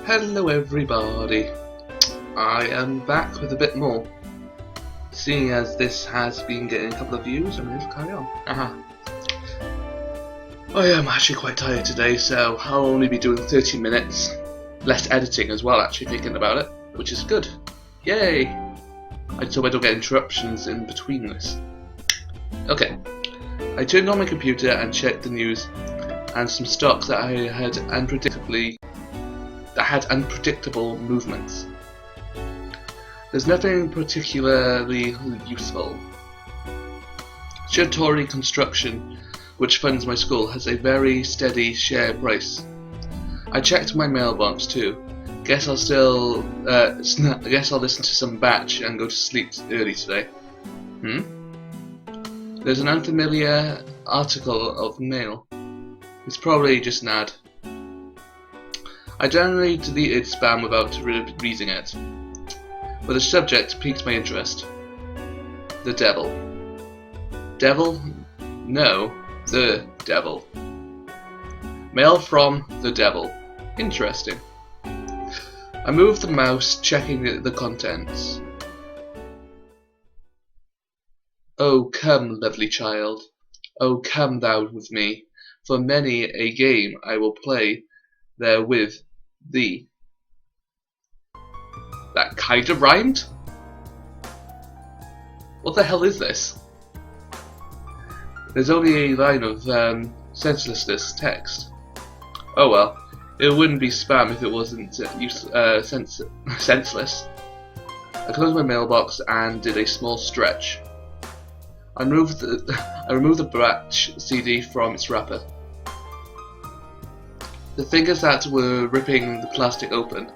Hello everybody, I am back with a bit more. Seeing as this has been getting a couple of views, I'm going to carry on. I am actually quite tired today, so I'll only be doing 30 minutes. Less editing as well, actually, thinking about it, which is good. Yay! I just hope I don't get interruptions in between this. Okay, I turned on my computer and checked the news and some stocks that I had unpredictable movements. There's nothing particularly useful. Shitori Construction, which funds my school, has a very steady share price. I checked my mailbox too. Guess I'll listen to some Batch and go to sleep early today. There's an unfamiliar article of mail. It's probably just an ad. I generally deleted spam without reading it, but the subject piqued my interest. The devil. Devil? No, the devil. Mail from the devil. Interesting. I moved the mouse, checking the contents. Oh, come, lovely child. Oh, come thou with me, for many a game I will play there with thee. That kind of rhymed? What the hell is this? There's only a line of senselessness text. Oh well, it wouldn't be spam if it wasn't senseless. I closed my mailbox and did a small stretch. I removed the Batch CD from its wrapper. The fingers that were ripping the plastic open.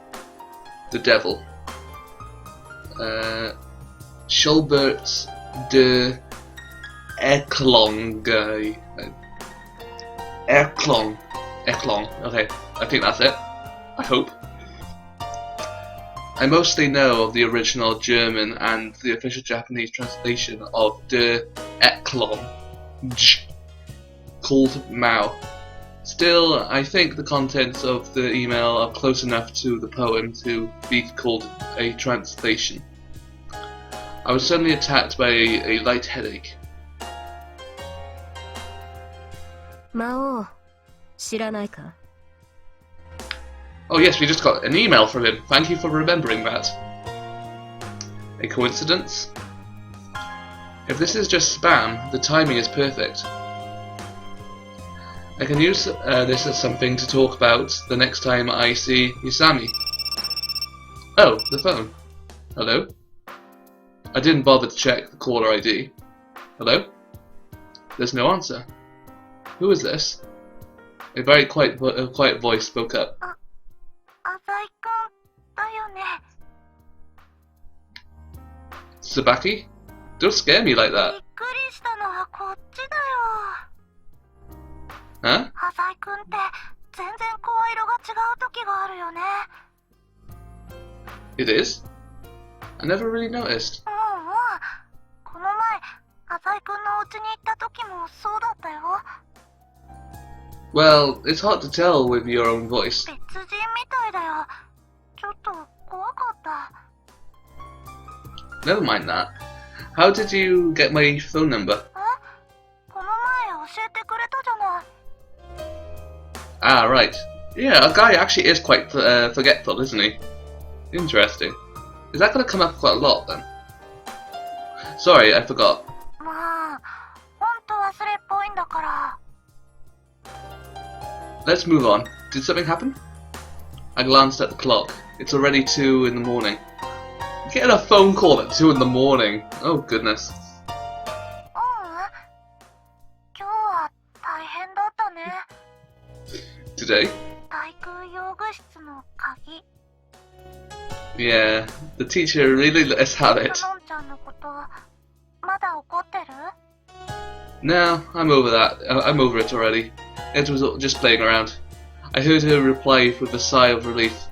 The devil. Schubert de Erklong. Erklong. Okay, I think that's it. I hope. I mostly know of the original German and the official Japanese translation of de Erklong, called maou. Still, I think the contents of the email are close enough to the poem to be called a translation. I was suddenly attacked by a light headache. Maou, 知らないか? Oh yes, we just got an email from him. Thank you for remembering that. A coincidence? If this is just spam, the timing is perfect. I can use this as something to talk about the next time I see Yusami. Oh, the phone. Hello? I didn't bother to check the caller ID. Hello? There's no answer. Who is this? A very quiet voice spoke up. Sabaki? Don't scare me like that. Huh? It is? I never really noticed. Well, it's hard to tell with your own voice. Never mind that. How did you get my phone number? Ah, right. Yeah, a guy actually is quite forgetful, isn't he? Interesting. Is that going to come up quite a lot then? Sorry, I forgot. Let's move on. Did something happen? I glanced at the clock. It's already 2 in the morning. Getting a phone call at 2 in the morning. Oh goodness. Today? Yeah, the teacher really let us have it. No, I'm over that. I'm over it already. It was just playing around. I heard her reply with a sigh of relief.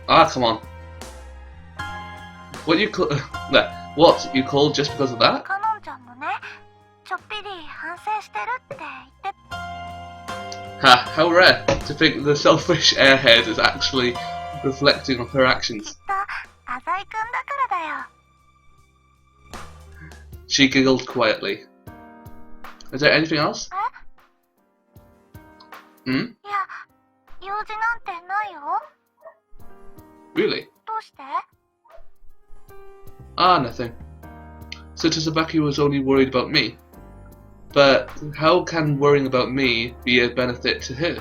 Ah, come on. What you called just because of that? Ha, how rare to think the selfish airhead is actually reflecting on her actions. She giggled quietly. Is there anything else? Hmm? Really? Ah, nothing. So Tsubaki was only worried about me. But how can worrying about me be a benefit to her?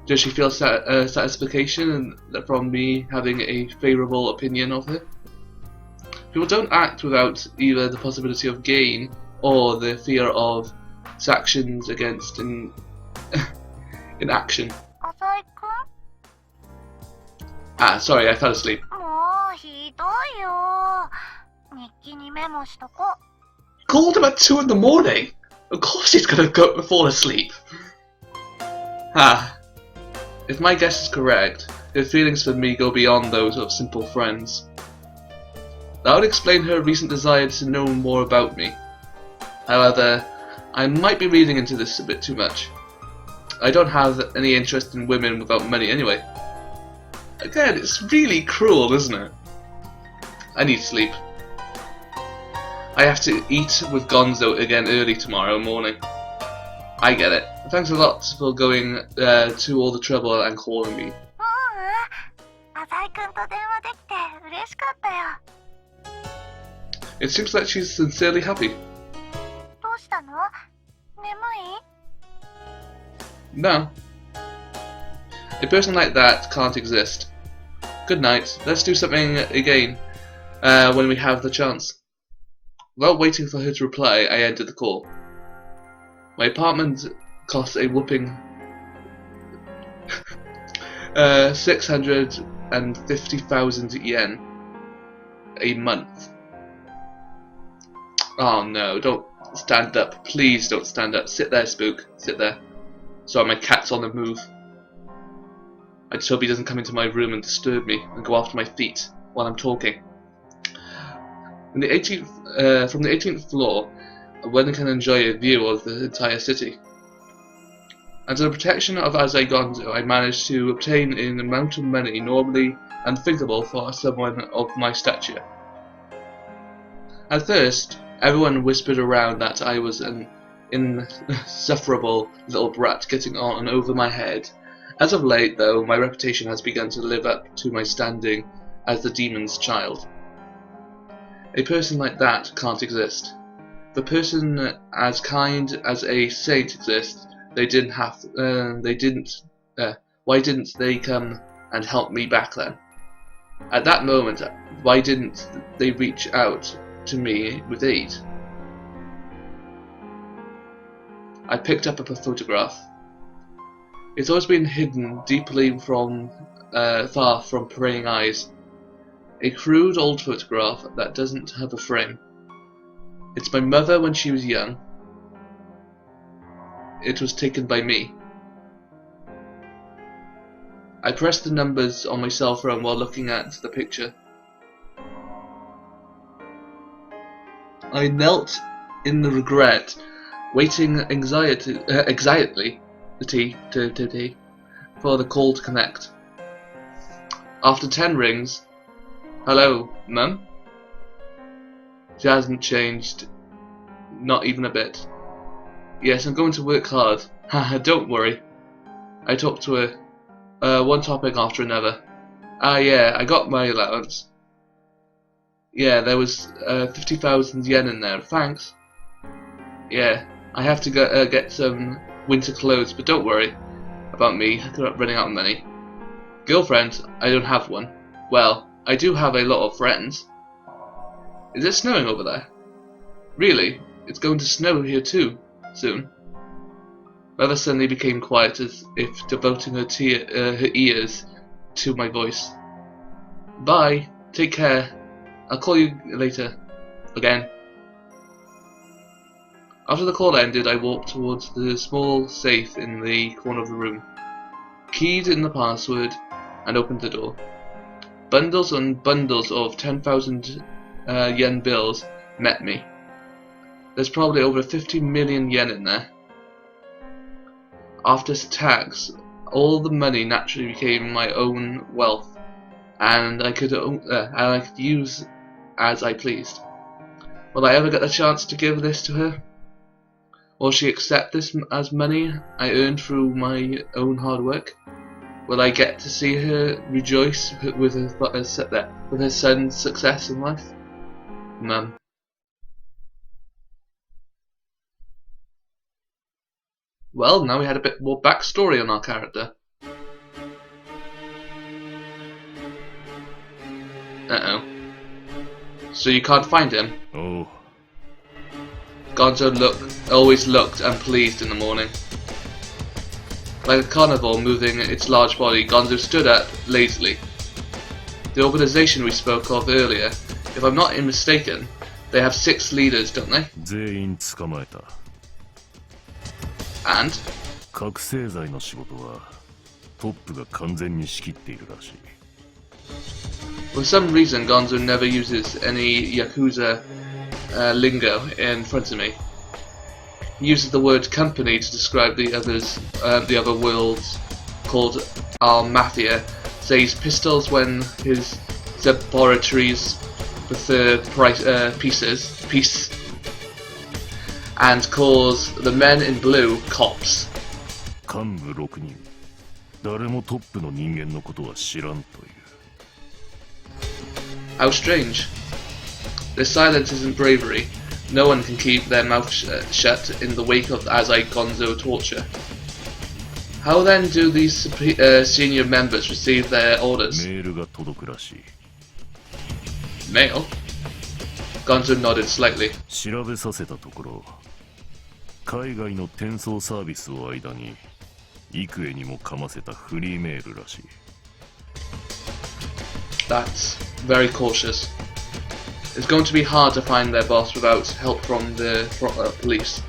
Does she feel satisfaction from me having a favourable opinion of her? People don't act without either the possibility of gain or the fear of sanctions against inaction. Ah, sorry, I fell asleep. Called him at 2 in the morning. Of course he's gonna fall asleep. Ah, if my guess is correct, her feelings for me go beyond those of simple friends. That would explain her recent desire to know more about me. However, I might be reading into this a bit too much. I don't have any interest in women without money anyway. Again, it's really cruel, isn't it? I need sleep. I have to eat with Gonzo again early tomorrow morning. I get it. Thanks a lot for going to all the trouble and calling me. It seems like she's sincerely happy. No. A person like that can't exist. Good night. Let's do something again when we have the chance. Without waiting for her to reply, I ended the call. My apartment costs a whopping 650,000 yen a month. Oh no, don't stand up. Please don't stand up. Sit there, Spook. Sit there. Sorry, my cat's on the move. I just hope he doesn't come into my room and disturb me and go after my feet while I'm talking. From the 18th floor, one can enjoy a view of the entire city. Under the protection of Azai Gonzo, I managed to obtain an amount of money normally unthinkable for someone of my stature. At first, everyone whispered around that I was an insufferable little brat getting on over my head. As of late, though, my reputation has begun to live up to my standing as the demon's child. A person like that can't exist. If a person as kind as a saint exists, why didn't they come and help me back then? At that moment, why didn't they reach out to me with aid? I picked up a photograph. It's always been hidden deeply from far from praying eyes. A crude old photograph that doesn't have a frame. It's my mother when she was young. It was taken by me. I pressed the numbers on my cell phone while looking at the picture. I knelt in the regret, waiting anxiously for the call to connect. After 10 rings, hello, Mum? She hasn't changed, not even a bit. Yes, I'm going to work hard. Haha, don't worry. I talked to her, one topic after another. Ah yeah, I got my allowance. Yeah, there was 50,000 yen in there, thanks. Yeah, I have to get some winter clothes, but don't worry about me running out of money. Girlfriend? I don't have one. Well, I do have a lot of friends. Is it snowing over there? Really? It's going to snow here too, soon. Mother suddenly became quiet as if devoting her ears to my voice. Bye, take care. I'll call you later. Again. After the call ended, I walked towards the small safe in the corner of the room, keyed in the password, and opened the door. Bundles and bundles of 10,000 yen bills met me. There's probably over 50 million yen in there. After tax, all the money naturally became my own wealth, and I could use as I pleased. Will I ever get the chance to give this to her? Will she accept this as money I earned through my own hard work? Will I get to see her rejoice with her son's success in life? None. Well, now we had a bit more backstory on our character. Uh-oh. So you can't find him? Oh. Gonzo always looked unpleased in the morning. Like a carnivore moving its large body, Gonzo stood up lazily. The organization we spoke of earlier, if I'm not mistaken, they have 6 leaders, don't they? 全員捕まえた。 And? 覚醒剤の仕事はトップが完全に仕切っているらしい。 For some reason, Gonzo never uses any Yakuza lingo in front of me. He uses the word company to describe the other worlds called our mafia. Says pistols when his laboratories prefer peace, and calls the men in blue cops. 幹部6人、誰もトップの人間のことは知らんという。 How strange. Their silence isn't bravery. No one can keep their mouth shut in the wake of Azai Gonzo torture. How then do these senior members receive their orders? メールが届くらしい。 Mail? Gonzo nodded slightly. 調べさせたところ、海外の転送サービスを間に幾重にもかませたフリーメールらしい。 That's very cautious. It's going to be hard to find their boss without help from the police.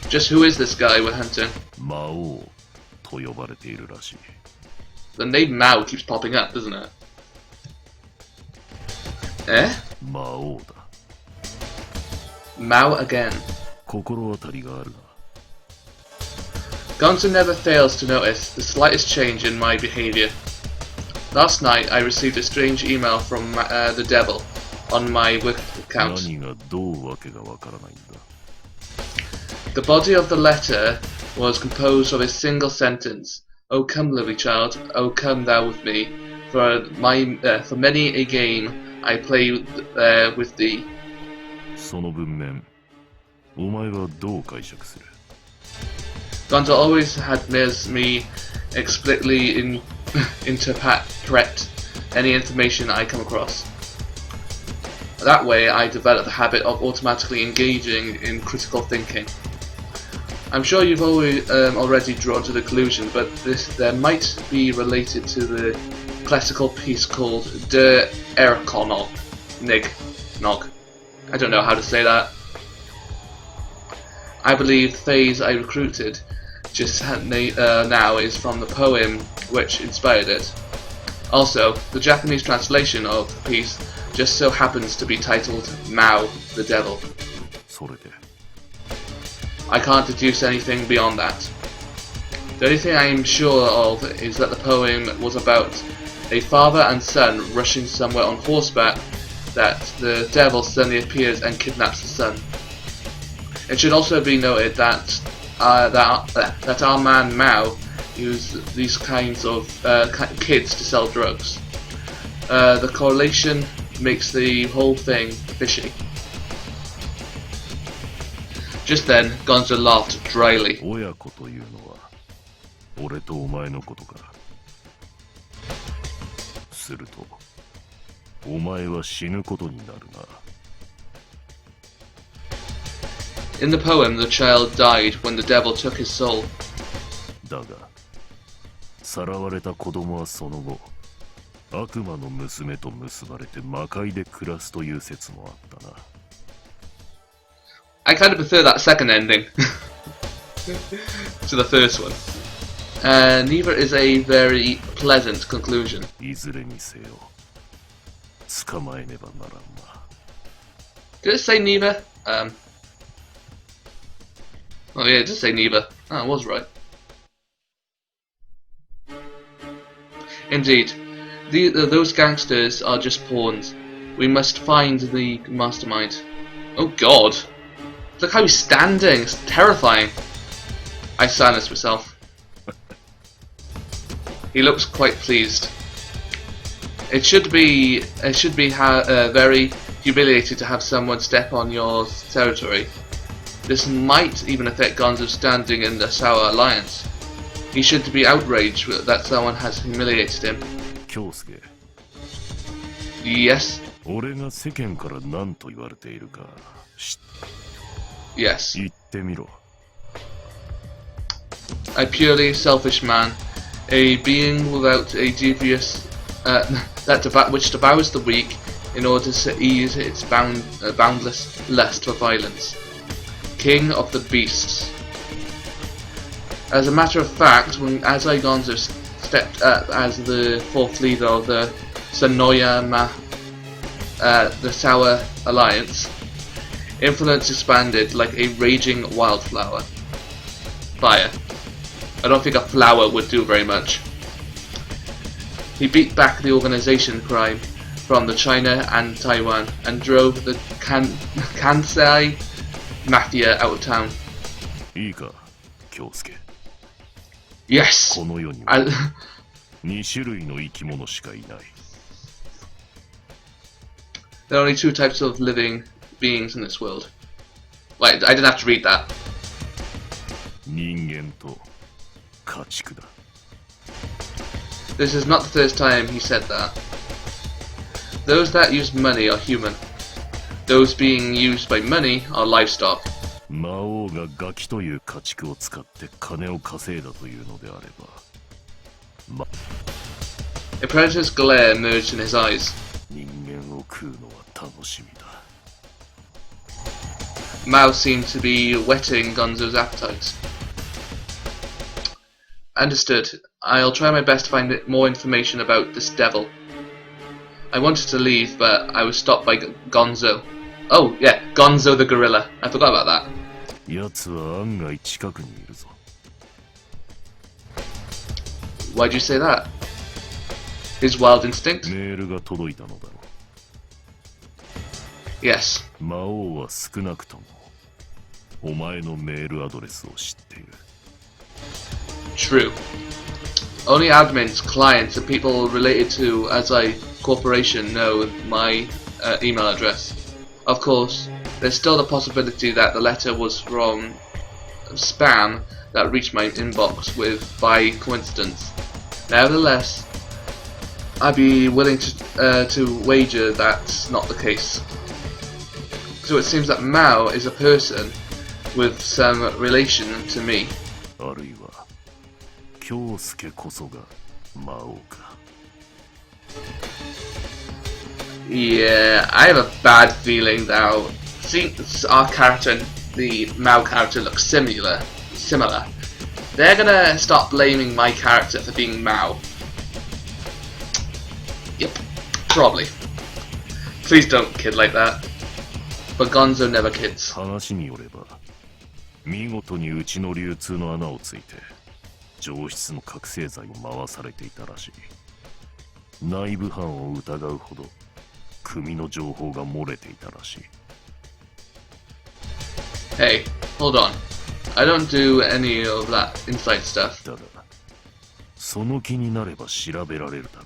Just who is this guy we're hunting? マオウと呼ばれているらしい。 The name Mao keeps popping up, doesn't it? Eh? マオウだ。 Mao again. 心当たりがあるな。 Gonzo never fails to notice the slightest change in my behavior. Last night I received a strange email from the devil on my work account. 何がどうわけがわからないんだ。 The body of the letter was composed of a single sentence. Oh come, lovely child, oh come thou with me. For many a game I play with thee. その文面、お前はどう解釈する？ Gonzo always admires me explicitly interpret any information I come across. That way I develop the habit of automatically engaging in critical thinking. I'm sure you've already drawn to the conclusion, but there might be related to the classical piece called Der Erkonog. Nog. I don't know how to say that. I believe the phase I recruited just now is from the poem which inspired it. Also, the Japanese translation of the piece just so happens to be titled Mao, the Devil. それで、 I can't deduce anything beyond that. The only thing I'm sure of is that the poem was about a father and son rushing somewhere on horseback, that the devil suddenly appears and kidnaps the son. It should also be noted that our man Mao used these kinds of kids to sell drugs. The correlation makes the whole thing fishy. Just then, Gonzo laughed dryly. 親子というのは俺とお前のことか。すると、お前は死ぬことになるな。 In the poem, the child died when the devil took his soul. だが、さらわれた子供はその後、悪魔の娘と結ばれて魔界で暮らすという説もあったな。 I kind of prefer that second ending to the first one. Neither is a very pleasant conclusion. いずれにせよ、捕まえねばならんな。 Did it say neither? Oh yeah, it did say neither. Oh, I was right. Indeed. Those gangsters are just pawns. We must find the mastermind. Oh god! Look how he's standing! It's terrifying! I silenced myself. He looks quite pleased. It should be very humiliated to have someone step on your territory. This might even affect Gonzo's standing in the Sour Alliance. He should be outraged that someone has humiliated him. Kyosuke. Yes? 俺が世間から何と言われているか Yes. 言ってみろ A purely selfish man, a being without a devious which devours the weak in order to ease its boundless lust for violence. King of the beasts. As a matter of fact, when Azai Gonzo stepped up as the fourth leader of the the Sour Alliance, influence expanded like a raging wildflower. Fire. I don't think a flower would do very much. He beat back the organization crime from the China and Taiwan and drove the Kansai Mafia out of town. いいか、京介 Yes! この世には2種類の生き物しかいない There are only two types of living beings in this world. Wait, I didn't have to read that. 人間と家畜だ This is not the first time he said that. Those that use money are human. Those being used by money are livestock. 魔王がガキという家畜を使って金を稼いだというのであれば A predator's glare emerged in his eyes. 人間を食うのは楽しみだ Mao seemed to be whetting Gonzo's appetite. Understood. I'll try my best to find more information about this devil. I wanted to leave, but I was stopped by Gonzo. Oh, yeah, Gonzo the gorilla. I forgot about that. 奴は案外近くにいるぞ Why'd you say that? His wild instinct? メールが届いたのだろ Yes. う魔王は少なくともお前のメールアドレスを知っている True. Only admins, clients, and people related to Azai Corporation know my email address. Of course, there's still the possibility that the letter was from spam that reached my inbox by coincidence. Nevertheless, I'd be willing to wager that's not the case. So it seems that Mao is a person with some relation to me. あるいは京介こそが魔王か Yeah, I have a bad feeling now. Since our character and the Mao character look similar, they're gonna start blaming my character for being Mao. Yep, probably. Please don't kid like that. But Gonzo never kids. 話によれば見事にうちの流通の穴をついて上質の覚醒剤を回されていたらしい内部犯を疑うほど組の情報が漏れていたらしい Hey, hold on. I don't do any of that inside stuff. だがその気になれば調べられるだろ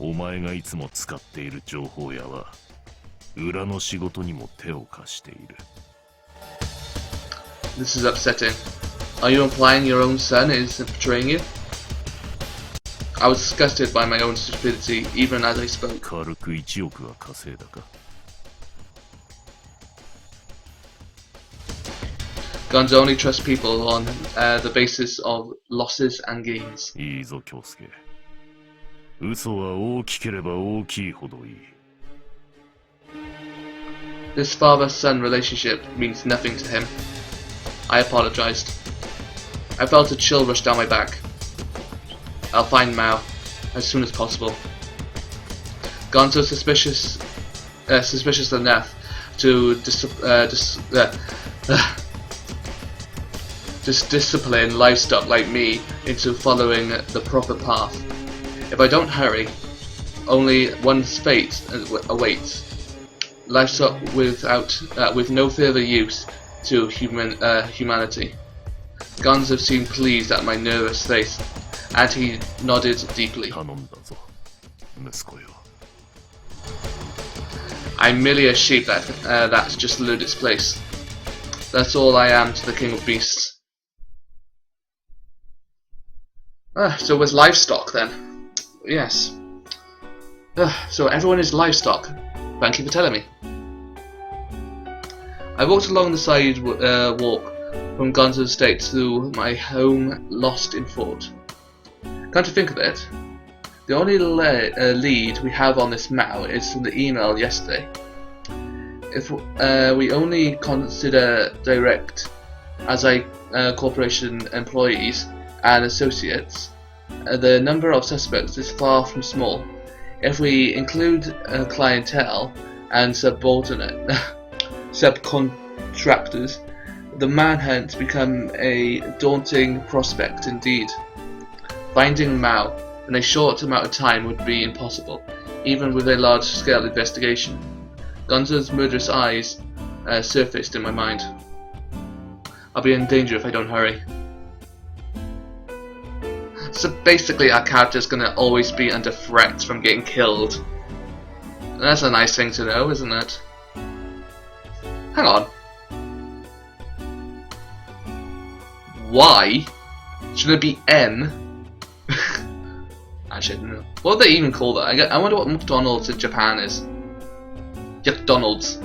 うお前がいつも使っている情報屋は裏の仕事にも手を貸している This is upsetting. Are you implying your own son is betraying you? I was disgusted by my own stupidity, even as I spoke. 軽く1億は稼いだか Guns only trust people on the basis of losses and gains. いいぞ京介嘘は大きければ大きいほどいい This father-son relationship means nothing to him. I apologized. I felt a chill rush down my back. I'll find Mao as soon as possible. Gonzo's suspicious enough to discipline livestock like me into following the proper path. If I don't hurry, only one's fate awaits. Life's up with no further use to humanity. Gonzo seemed pleased at my nervous state, and he nodded deeply. 頼んだぞ、息子よ。I'm merely a sheep that's just learned its place. That's all I am to the king of beasts. So was livestock then? Yes. So everyone is livestock. Thank you for telling me. I walked along the sidewalk from Gonzo's estate to my home, lost in thought. Come to think of it, the only lead we have on this matter is from the email yesterday. If we only consider direct as corporation employees and associates, the number of suspects is far from small. If we include clientele and subcontractors, the manhunt become a daunting prospect indeed. Finding Mao in a short amount of time would be impossible, even with a large-scale investigation. Gonzo's murderous eyes surfaced in my mind. I'll be in danger if I don't hurry. So basically our character's gonna always be under threat from getting killed. That's a nice thing to know, isn't it? Hang on. Y? Shouldn't it be M? Actually, I don't know. What would they even call that? I wonder what McDonald's in Japan is. Yuck-Donald's.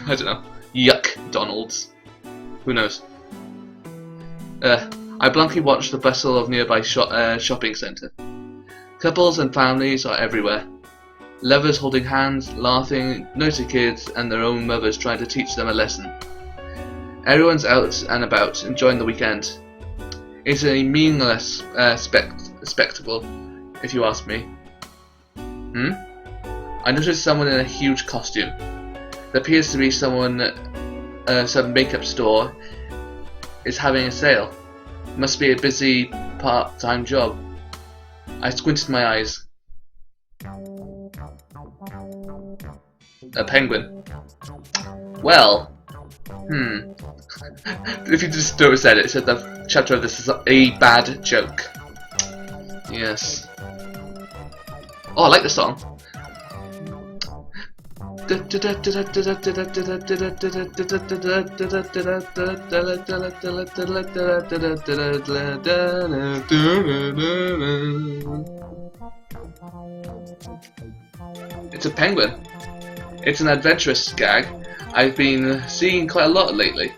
I don't know. Yuck-Donald's. Who knows? I blankly watched the bustle of nearby shopping centre. Couples and families are everywhere. Lovers holding hands, laughing, noisy kids, and their own mothers trying to teach them a lesson. Everyone's out and about, enjoying the weekend. It's a meaningless spectacle, if you ask me. I noticed someone in a huge costume. There appears to be some makeup store is having a sale. Must be a busy part-time job. I squinted my eyes. A penguin. Well, if you just notice that, it said the chapter of this is a bad joke. Yes. Oh, I like the song. It's a penguin. It's an adventurous gag I've been seeing quite a lot lately.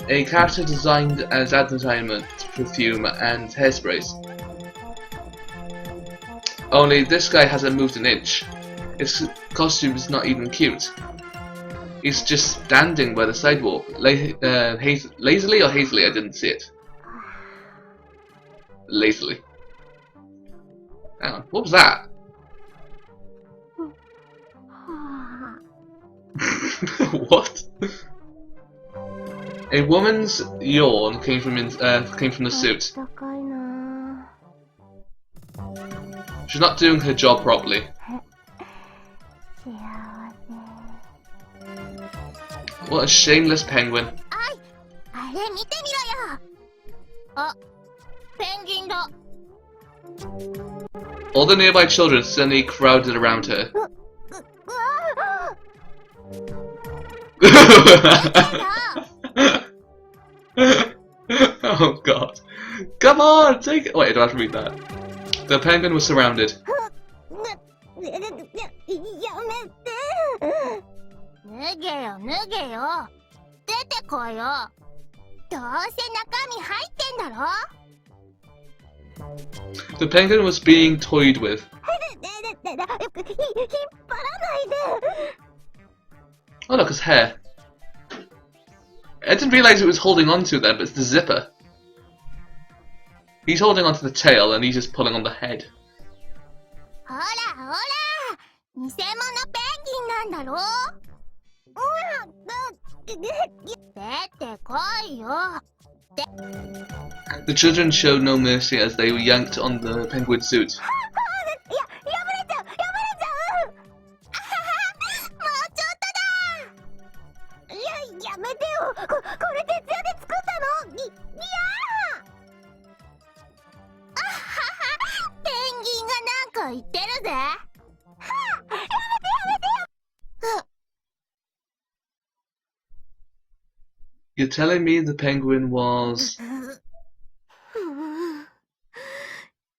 A character designed as advertisement, perfume and hairsprays. Only this guy hasn't moved an inch. His costume is not even cute. He's just standing by the sidewalk, lazily or hazily, I didn't see it. Lazily. Hang on, what was that? What? A woman's yawn came from the suit. She's not doing her job properly. What a shameless penguin. All the nearby children suddenly crowded around her. Oh god. Come on, take it. Wait, do I have to read that? The penguin was surrounded. The penguin was being toyed with. Oh look, his hair. I didn't realise it was holding on to them, but it's the zipper. He's holding onto the tail and he's just pulling on the head. The children showed no mercy as they were yanked on the penguin suit. 破れちゃう破れちゃうもうちょっとだやめてよこれ徹夜で作ったのいやあははペンギンがなんか言ってるぜはあやめてよ You're telling me the penguin was...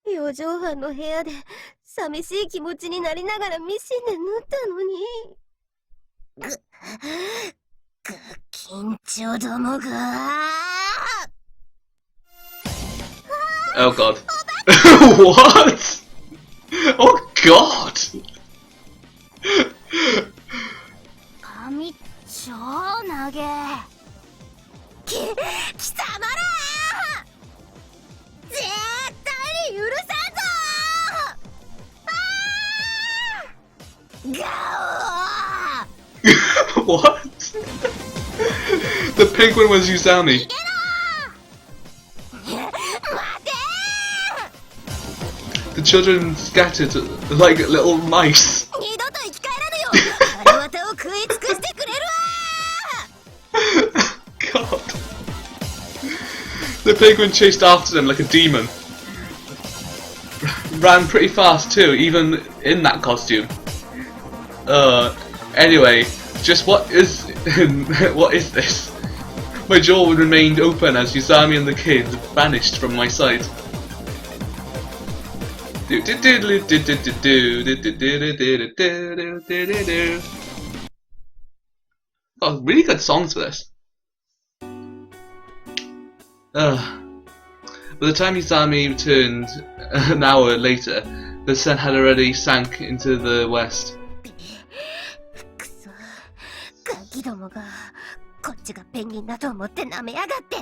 四畳半の部屋で寂しい気持ちになりながらミシンで縫ったのに緊張どもが Oh god. What? Oh god! 髪超長え貴様ら絶対に許さんぞガオ What? The penguin was Usami. 待て The children scattered like little mice. 二度と生き返らぬよあれわたを食い尽くしてくれるわ God. The penguin chased after them like a demon. Ran pretty fast too, even in that costume. Anyway, just what is this? My jaw remained open as Usami and the kid vanished from my sight. Oh, really good songs for this. By the time Usami returned an hour later, the sun had already sank into the west. くそガキどもがこっちがペンギンだと思って舐めやがって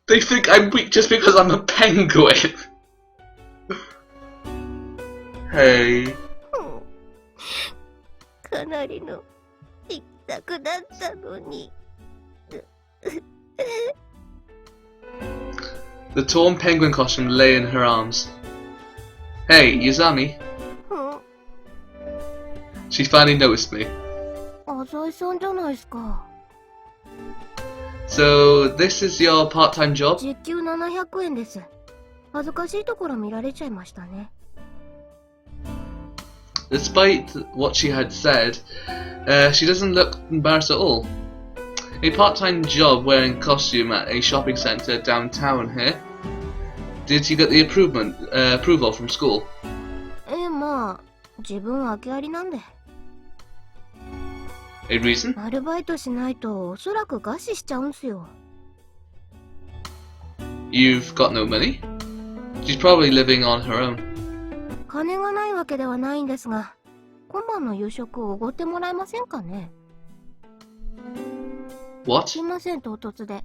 They think I'm weak just because I'm a penguin. Hey. かなりの一択だったのに The torn penguin costume lay in her arms. Hey, Usami. She finally noticed me. 浅井さんじゃないですか So, this is your part-time job? 時給700円です恥ずかしいところ見られちゃいましたね Despite what she had said, she doesn't look embarrassed at all. A part-time job wearing costume at a shopping centre downtown here. Did you get the approval from school? まあ自分訳ありなんで A reason? アルバイトしないとおそらく餓死しちゃうんすよ You've got no money? She's probably living on her own. 金がないわけではないんですが今晩の夕食をおごってもらえませんかね What? すいません唐突で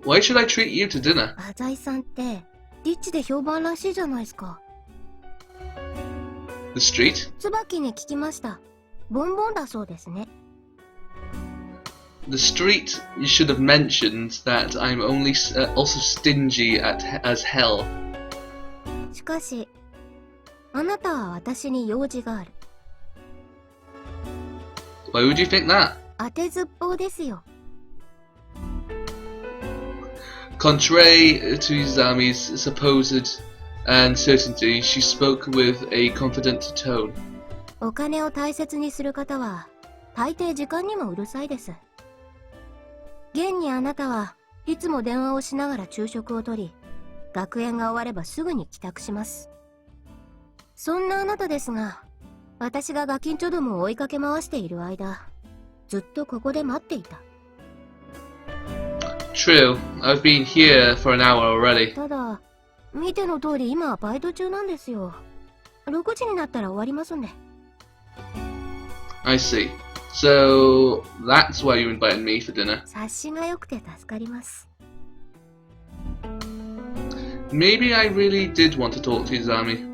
Why should I treat you to dinner? 浅井さんってリッチで評判らしいじゃないですか The street? 椿に聞きましたボンボンだそうですね The street, you should have mentioned that I'm only also stingy as hell. しかしあなたは私に用事がある Why would you think that? 当てずっぽうですよ Contrary to Izami's supposed uncertainty, she spoke with a confident tone. お金を大切にする方は大抵時間にもうるさいです現にあなたはいつも電話をしながら昼食をとり学園が終わればすぐに帰宅しますそんなあなたですが私がガキンチョどもを追いかけ回している間ずっとここで待っていた True, I've been here for an hour already. ただ見ての通り今はバイト中なんですよ6時になったら終わりますんで I see. So, that's why you invited me for dinner. 察しが良くて助かります Maybe I really did want to talk to Izami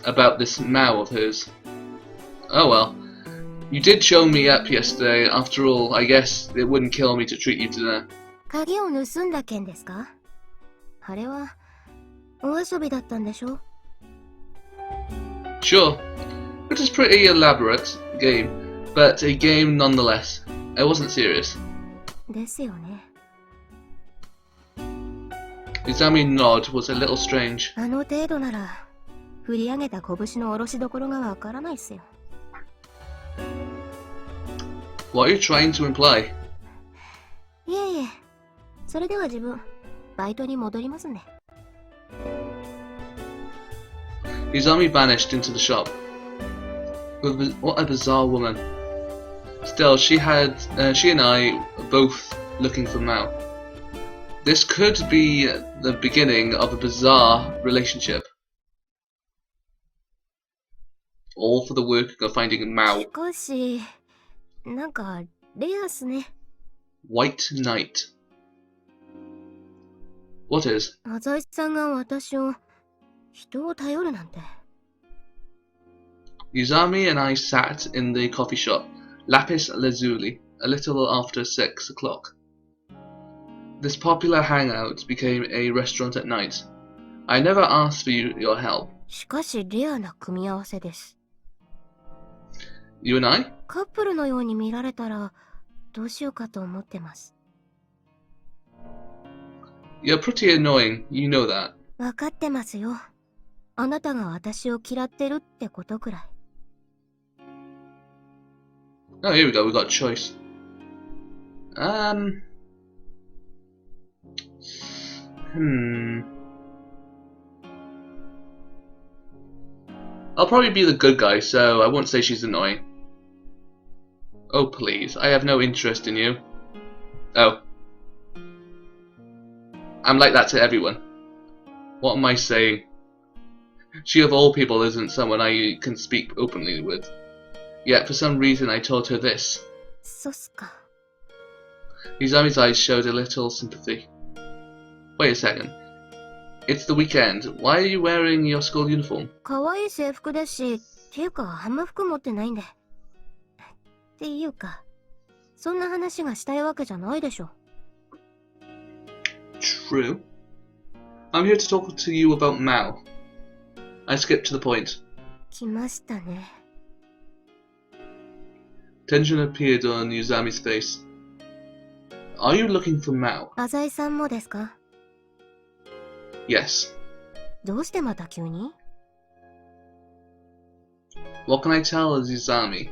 about this maou of hers. Oh well. You did show me up yesterday. After all, I guess it wouldn't kill me to treat you to dinner. 鍵を盗んだ件ですか？あれはお遊びだったんでしょ？ Sure. It was a pretty elaborate game, but a game nonetheless. I wasn't serious. ですよね。Izami's nod was a little strange. あの程度なら振り上げた拳の下ろしどころがわからないっすよ。What are you trying to imply? いえいえ、それでは自分バイトに戻りますね。Izami vanished into the shop. What a bizarre woman. Still, she and I were both looking for Mao. This could be the beginning of a bizarre relationship. All for the work of finding し Mao. かし、なんかレアっすね。 White Knight. What is? 浅井さんが私を人を頼るなんて。Izami and I sat in the coffee shop, Lapis Lazuli, a little after 6 o'clock. This popular hangout became a restaurant at night. I never asked for your help. しかしレアな組み合わせです。 You and I? カップルのように見られたらどうしようかと思ってます。 You're pretty annoying, you know that. わかってますよ。あなたが私を嫌ってるってことくらい。 Oh, here we go, we got a choice. I'll probably be the good guy, so I won't say she's annoying. Oh, please, I have no interest in you. Oh. I'm like that to everyone. What am I saying? She of all people isn't someone I can speak openly with. Yet for some reason I told her this. そうっすか。 Izami's eyes showed a little sympathy. Wait a second. It's the weekend. Why are you wearing your school uniform? 可愛い制服ですし、っていうかあんま服持ってないんで。っていうか、そんな話がしたいわけじゃないでしょ。 True. I'm here to talk to you about Mao. I skipped to the point. 来ましたね。 Tension appeared on Yuzami's face. Are you looking for Mao? 浅井さんもですか？ Yes. どうしてまた急に？ What can I tell Yuzami?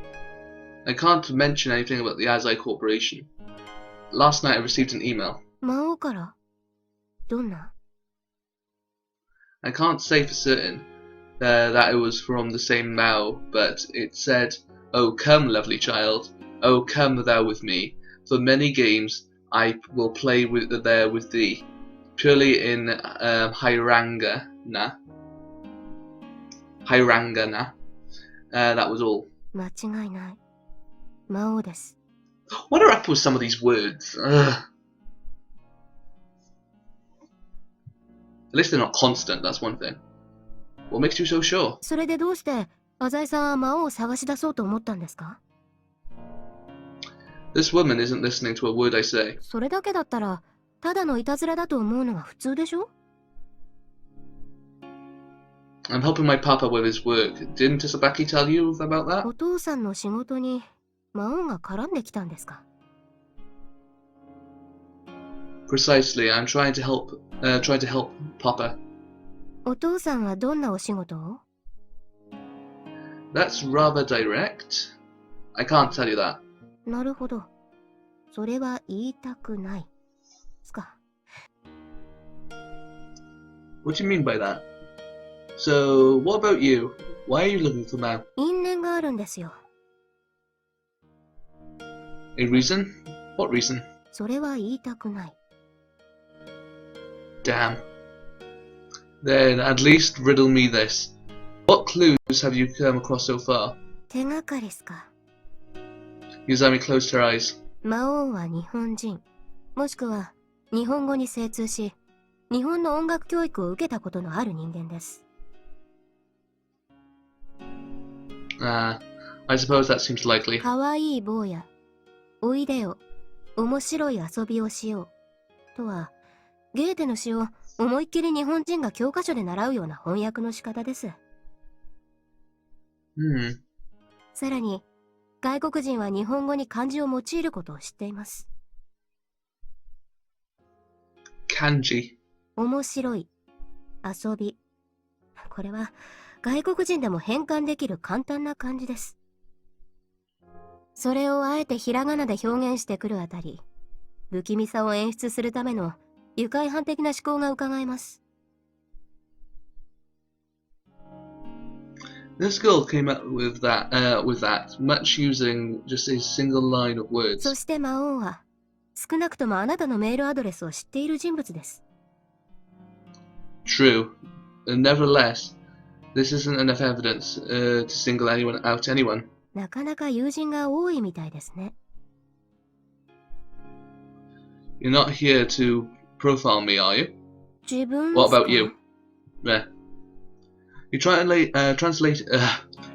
I can't mention anything about the Azai Corporation. Last night I received an email. 魔王から？どんな？ I can't say for certain that it was from the same Mao, but it said, "Oh come, lovely child, oh come thou with me. For many games I will play there with thee." Purely in Hiragana. That was all. 間違いない。魔王です。 What are up with some of these words? Ugh. At least they're not constant, that's one thing. What makes you so sure? それでどうして浅井さんは魔王を探し出そうと思ったんですか？ This woman isn't listening to a word I say. それだけだったらただのいたずらだと思うのが普通でしょ？ I'm helping my papa with his work. Didn't Tsubaki tell you about that? お父さんの仕事に魔王が絡んできたんですか？ Precisely, I'm trying to help Papa. お父さんはどんなお仕事を？ That's rather direct. I can't tell you that. なるほど。それは言いたくない。すか。 What do you mean by that? So, what about you? Why are you looking for Mao? 因縁があるんですよ。 A reason? What reason? それは言いたくない。 Damn. Then at least riddle me this. What clues have you come across so far? 手がかりっすか。 Yuzami closed her eyes. 魔王は日本人、もしくは日本語に精通し、日本の音楽教育を受けたことのある人間です。I suppose that seems likely. かわいい坊や、おいでよ、面白い遊びをしよう。とは、ゲーテの詩を思いっきり日本人が教科書で習うような翻訳の仕方です。さらに、外国人は日本語に漢字を用いることを知っています。Kanji. 面白い、遊び。これは外国人でも変換できる簡単な漢字です。それをあえてひらがなで表現してくるあたり、不気味さを演出するための愉快犯的な思考が伺えます。This girl came up with that, much using just a single line of words. そして魔王は、少なくともあなたのメールアドレスを知っている人物です。True. Nevertheless, this isn't enough evidence to single anyone. なかなか友人が多いみたいですね。You're not here to profile me, are you? 自分ですか? What about you? Yeah. You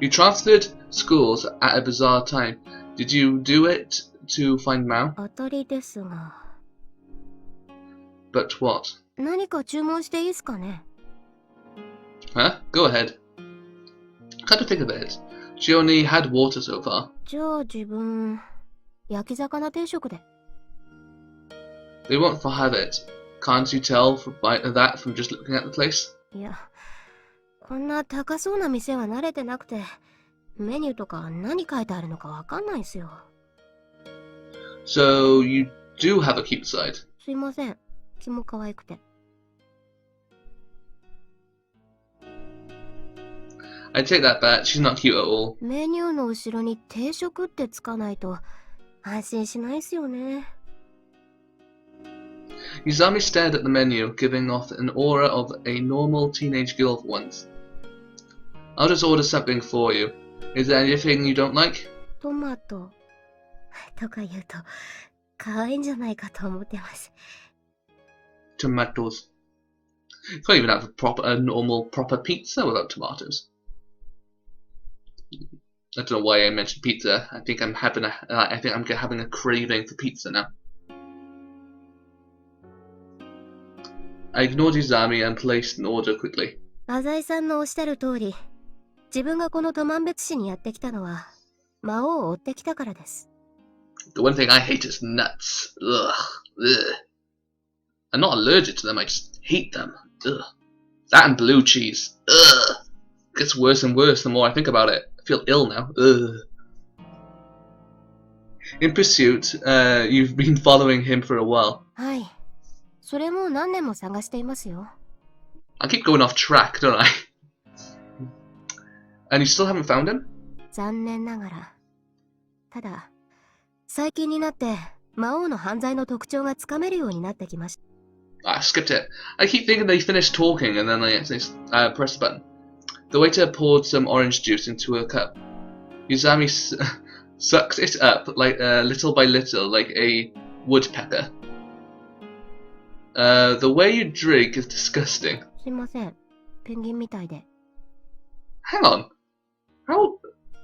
transferred schools at a bizarre time. Did you do it to find Mao? 当たりですが。But what? 何か注文していいですかね? Huh? Go ahead. Come to think of it, she only had water so far. じゃあ自分、焼き魚定食で。They won't have it. Can't you tell that from just looking at the place? いや、こんな高そうな店は慣れてなくて、メニューとか何書いてあるのかわかんないんすよ。So you do have a cute side. すいません、気も可愛くて。I take that back. She's not cute at all. メニューの後ろに定食ってつかないと安心しないっすよね。Izami stared at the menu, giving off an aura of a normal teenage girl for once. I'll just order something for you. Is there anything you don't like? トマトとか言うと可愛いんじゃないかと思ってます。Tomatoes. You can't even have a normal proper pizza without tomatoes. I don't know why I mentioned pizza. I think I'm having a craving for pizza now. I ignored Izami and placed an order quickly. 浅井さんのおっしゃる通り、自分がこのトマンベツ市にやってきたのは魔王を追ってきたからです。The one thing I hate is nuts. Ugh. I'm not allergic to them, I just hate them. Ugh. That and blue cheese. Ugh. It gets worse and worse the more I think about it. I feel ill now. Ugh. In pursuit, you've been following him for a while. はい。それも何年も探していますよ。I keep going off track, don't I? And you still haven't found him? 残念ながら。ただ、最近になって魔王の犯罪の特徴がつかめるようになってきました。I skipped it. I keep thinking they finished talking and then they press the button. The waiter poured some orange juice into a cup. Izami sucked it up like little by little, like a woodpecker. The way you drink is disgusting. すいません。ペンギンみたいで。Hang on.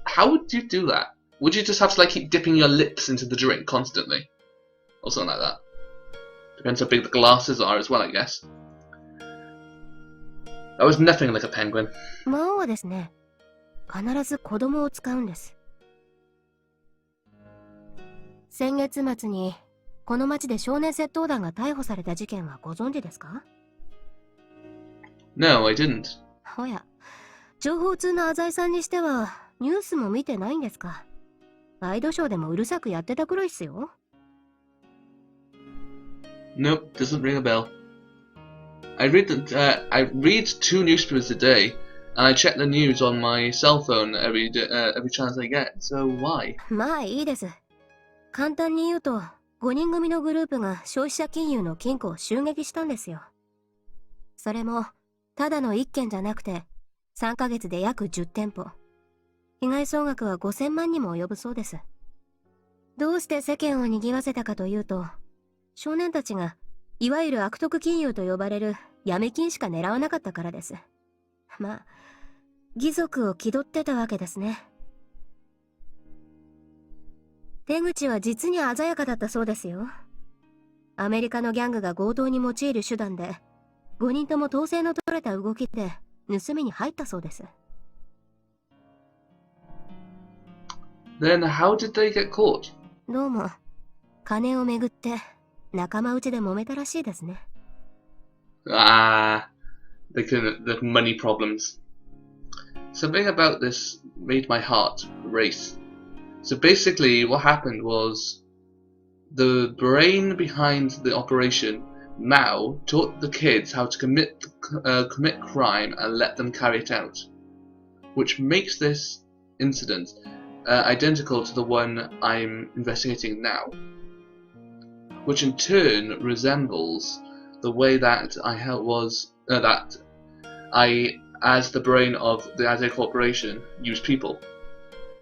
How would you do that? Would you just have to keep dipping your lips into the drink constantly? Or something like that. Depends how big the glasses are as well, I guess. That was nothing like a penguin. 魔王はですね、必ず子供を使うんです。先月末にこの町で少年窃盗団が逮捕された事件はご存知ですか? No, I didn't. おや、情報通の浅井さんにしてはニュースも見てないんですか? ワイドショーでもうるさくやってたくらいっすよ。Nope, doesn't ring a bell. I read 2 newspapers a day, and I check the news on my cell phone every chance I get. So why? まあいいです。簡単に言うと、5人組のグループが消費者金融の金庫を襲撃したんですよ。それもただの1件じゃなくて、3ヶ月で約10店舗。被害総額は5000万にも及ぶそうです。どうして世間を賑わせたかというと、少年たちがいわゆる悪徳金融と呼ばれる闇金しか狙わなかったからです。まあ、義賊を気取ってたわけですね。手口は実に鮮やかだったそうですよ。アメリカのギャングが強盗に用いる手段で、5人とも統制の取れた動きで盗みに入ったそうです。Then how did they get caught? どうも、金をめぐって仲間内で揉めたらしいですね。Ah, the money problems. Something about this made my heart race. So basically what happened was the brain behind the operation, Mao, taught the kids how to commit crime and let them carry it out, which makes this incident identical to the one I'm investigating now, which in turn resembles the way that I, as the brain of the Azure Corporation, use people.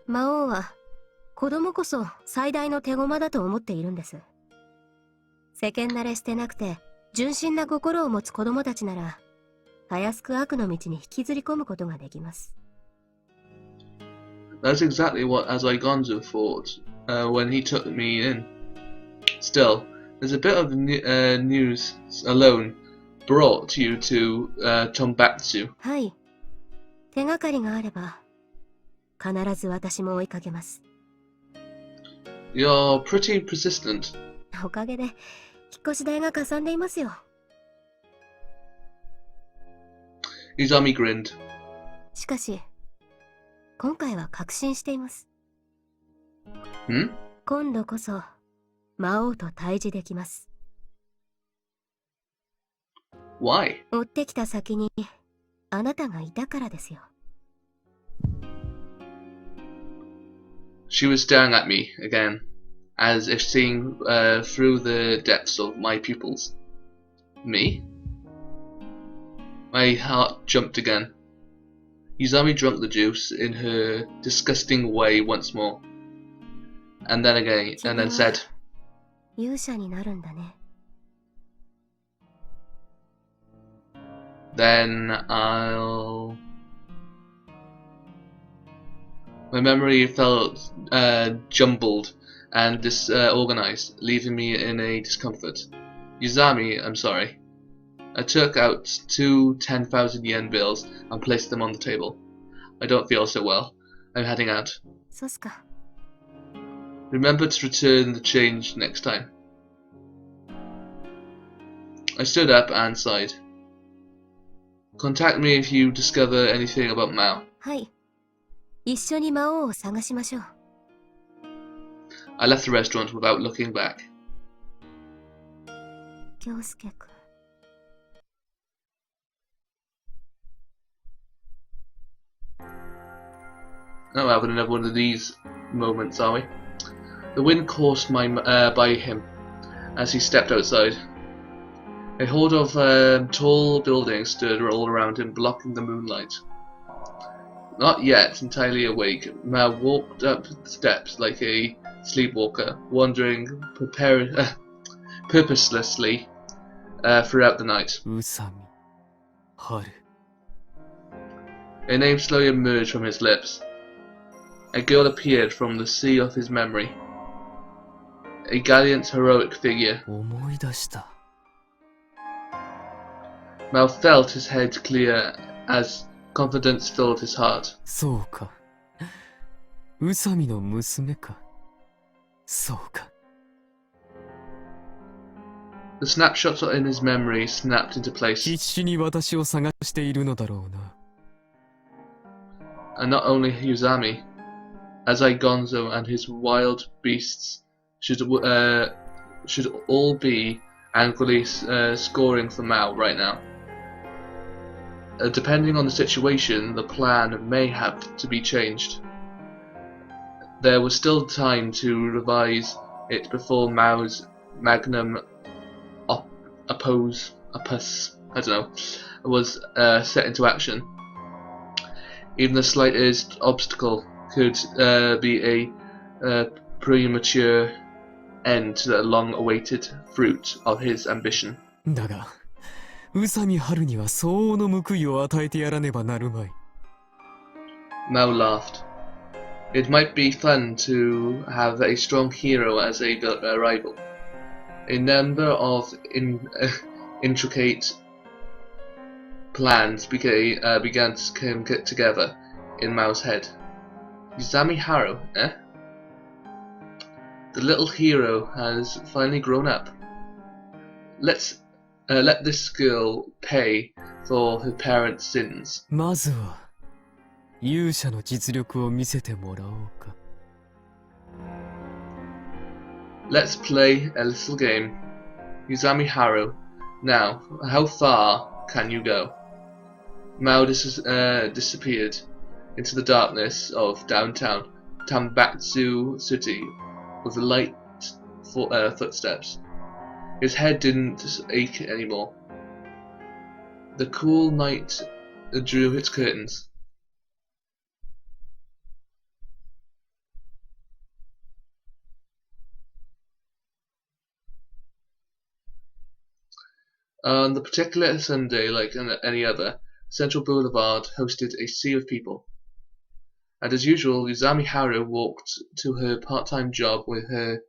魔王は子供こそ最大の手駒だと思っているんです。世間慣れしてなくて純真な心を持つ子供たちなら、たやすく悪の道に引きずり込むことができます。That's exactly what Azai Gonzo thought when he took me in. Still, there's a bit of news alone brought you to Tombaksu. はい。手がかりがあれば、必ず私も追いかけます。You're pretty persistent. おかげで引っ越し代がかさんでいますよ。Izami grinned. しかし、今回は確信しています。今度こそ魔王と対峙できます。Why? 追ってきた先にあなたがいたからですよ。She was staring at me again, as if seeing through the depths of my pupils. Me? My heart jumped again. Izami drank the juice in her disgusting way once more, and then again, and then said, 勇者になるんだね。Then I'll... My memory felt jumbled and disorganized, leaving me in a discomfort. Izami, I'm sorry. I took out 2 10,000 yen bills and placed them on the table. I don't feel so well. I'm heading out. そうっすか。Remember to return the change next time. I stood up and sighed. Contact me if you discover anything about Mao. はい。一緒に魔王を探しましょう。I left the restaurant without looking back. 京介くん。Not having another one of these moments, are we? The wind coursed by him as he stepped outside. A horde of tall buildings stood all around him, blocking the moonlight. Not yet entirely awake, Mao walked up the steps like a sleepwalker, wandering purposelessly throughout the night. A name slowly emerged from his lips. A girl appeared from the sea of his memory. A gallant, heroic figure. Mao felt his head clear as confidence filled his heart. そうか。宇佐美の娘か。そうか。The snapshot in his memory snapped into place. 必死に私を探しているのだろうな。And not only Yuzami, Azai Gonzo and his wild beasts should all be angrily scoring for Mao right now. Depending on the situation, the plan may have to be changed. There was still time to revise it before Mao's magnum opus was set into action. Even the slightest obstacle could be a premature end to the long-awaited fruit of his ambition. だが、宇佐美春には相応の報いを与えてやらねばなるまい。Mao laughed. It might be fun to have a strong hero as a rival. A number of intricate plans began to come together in Mao's head. Yuzami Haru, eh? The little hero has finally grown up. Let this girl pay for her parents' sins. まずは勇者の実力を見せてもらおうか。Let's play a little game. Yuzami Haru, now, how far can you go? Mao disappeared into the darkness of downtown Tambatsu City with light footsteps. His head didn't ache anymore. The cool night drew its curtains. On the particular Sunday, like any other, Central Boulevard hosted a sea of people. And as usual, Yuzami Haru walked to her part-time job with her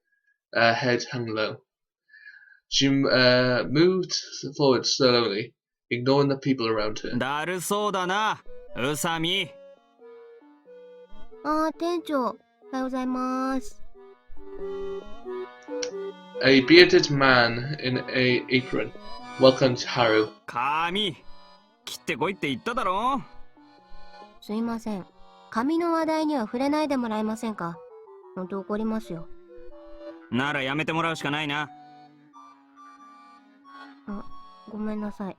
head hung low. She moved forward slowly, ignoring the people around her. だるそうだな、宇佐美。あー、店長、おはようございます。A bearded man in an apron welcomed Haru. 髪切ってこいって言っただろ。すいません。髪の話題には触れないでもらえませんか。本当怒りますよ。ならやめてもらうしかないな。あ、ごめんなさい。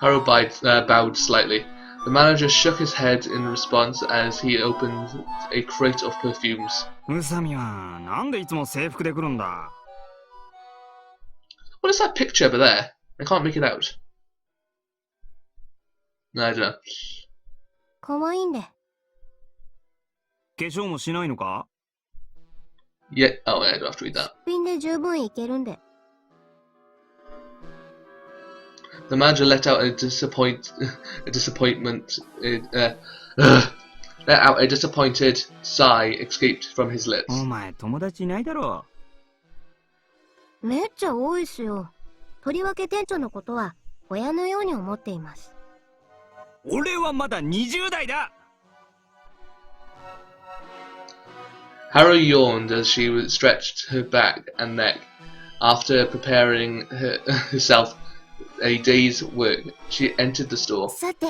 Haru bowed slightly. The manager shook his head in response as he opened a crate of perfumes. 宇佐美はなんでいつも制服で来るんだ。What is that picture over there? I can't make it out. No, I don't know. かわいいんで。化粧もしないのか。Yeah. Oh, I don't have to read that. すっぴんで十分いけるんで。The manager let out a disappointed sigh escaped from his lips. お前友達いないだろ。めっちゃ多いっすよ。とりわけ店長のことは親のように思っています。俺はまだ20代だ。Haru yawned as she stretched her back and neck after preparing herself a day's work. She entered the store. さて、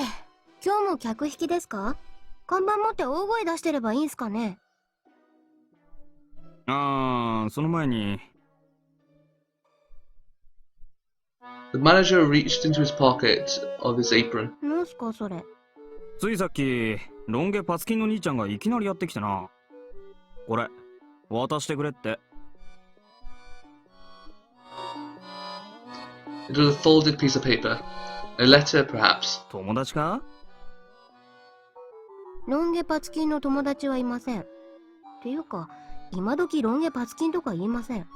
今日も客引きですか？看板持って大声出してればいいんすかね？ああ、その前に。The manager reached into his pocket of his apron. なんすかそれ？ついさっきロン毛パツキンの兄ちゃんがいきなりやってきてな。これ渡してくれって。It was a folded piece of paper. A letter, perhaps. 友達か？ロン毛パツキンの友達はいません。っていうか、今時ロン毛パツキンとか言いません。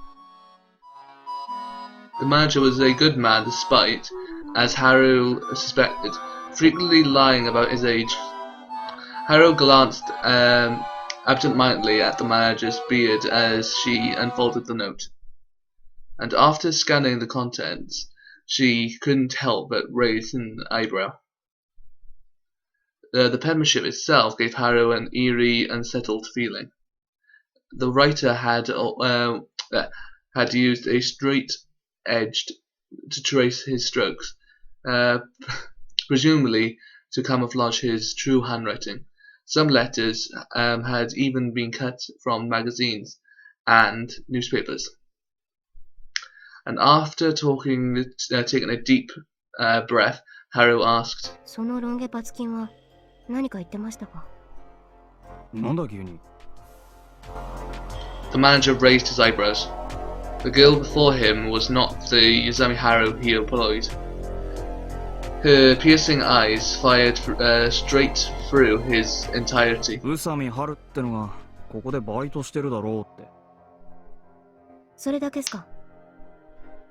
The manager was a good man despite, as Haru suspected, frequently lying about his age. Haru glanced absent-mindedly at the manager's beard as she unfolded the note. And after scanning the contents, she couldn't help but raise an eyebrow. The penmanship itself gave Haru an eerie, unsettled feeling. The writer had used a straight edge to trace his strokes, presumably to camouflage his true handwriting. Some letters had even been cut from magazines and newspapers. And after taking a deep breath, Haru asked, そのロン毛パツキンは何か言ってましたか？なんだ急に。The manager raised his eyebrows. The girl before him was not the Yuzami Haru he employed. Her piercing eyes fired straight through his entirety. 宇佐美春ってのがここでバイトしてるだろうって。それだけっすか？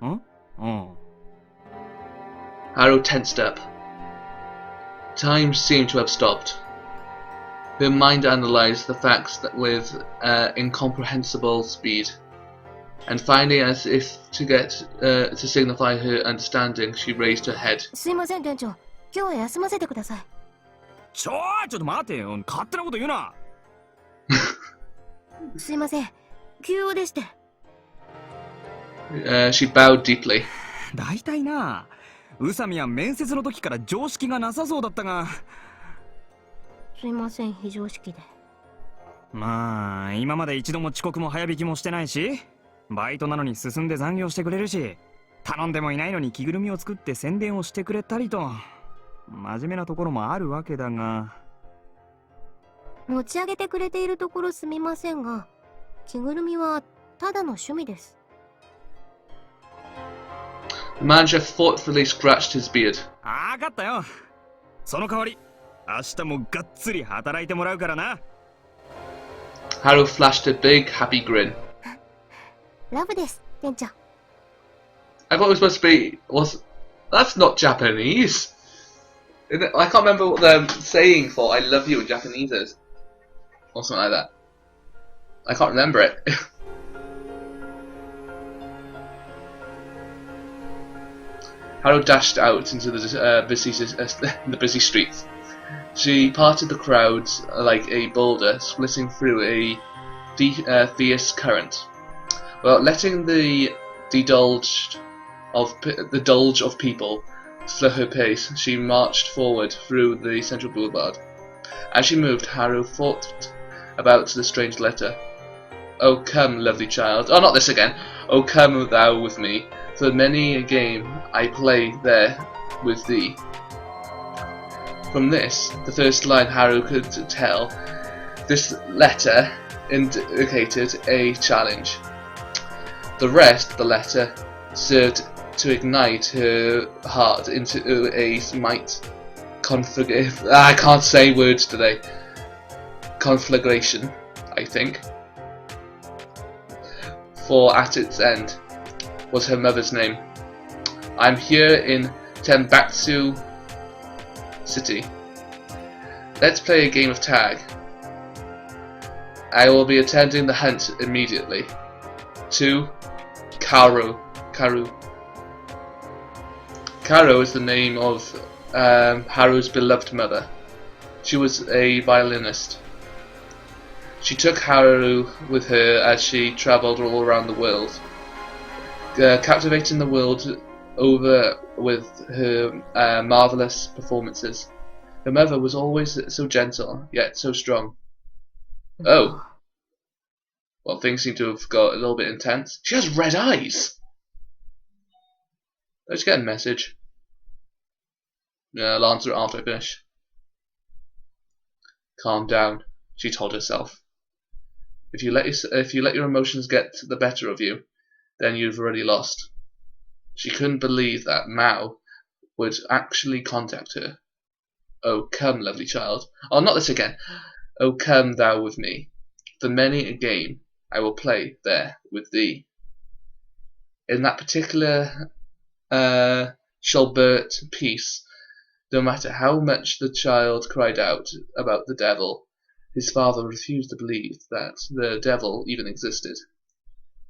ん？うん。Haru tensed up. Time seemed to have stopped. Her mind analysed the facts with incomprehensible speed, and finally, as if to signify her understanding, she raised her head. すいません店長、今日は休ませてください。ちょっと待てよ、勝手なこと言うな。すいません、急用でして。She bowed deeply. 大体な、宇佐美は面接の時から常識がなさそうだったが。すいません、非常識で。まあ、今まで一度も遅刻も早引きもしてないし、バイトなのに進んで残業してくれるし、頼んでもいないのに着ぐるみを作って宣伝をしてくれたりと、真面目なところもあるわけだが。持ち上げてくれているところすみませんが、着ぐるみはただの趣味です。The manager thoughtfully scratched his beard. わかったよ。その代わり、明日もがっつり働いてもらうからな。Haru flashed a big, happy grin. ラブです、店長。I thought it was supposed to be... That's not Japanese. I can't remember what the saying for I love you in Japanese is. Or something like that. I can't remember it. Haru dashed out into the busy streets. She parted the crowds like a boulder splitting through a fierce current. Without letting the dulge of people slow her pace, she marched forward through the central boulevard. As she moved, Haru thought about the strange letter. Oh come, lovely child. Oh, not this again. Oh come thou with me, for many a game I play there with thee. From this, the first line Haru could tell, this letter indicated a challenge. The rest, the letter, served to ignite her heart into a I can't say words today. Conflagration, I think. For at its end was her mother's name. I'm here in Tenbatsu City. Let's play a game of tag. I will be attending the hunt immediately. To Karu. Karu is the name of Haru's beloved mother. She was a violinist. She took Haru with her as she travelled all around the world, captivating the world over with her marvellous performances. Her mother was always so gentle, yet so strong. Oh. Well, things seem to have got a little bit intense. She has red eyes! Let's get a message. I'll answer it after I finish. Calm down, she told herself. If you let your emotions get the better of you, then you've already lost. She couldn't believe that Mao would actually contact her. Oh, come, lovely child. Oh, not this again. Oh, come thou with me. For many a game I will play there with thee. In that particular Schubert piece, no matter how much the child cried out about the devil, his father refused to believe that the devil even existed.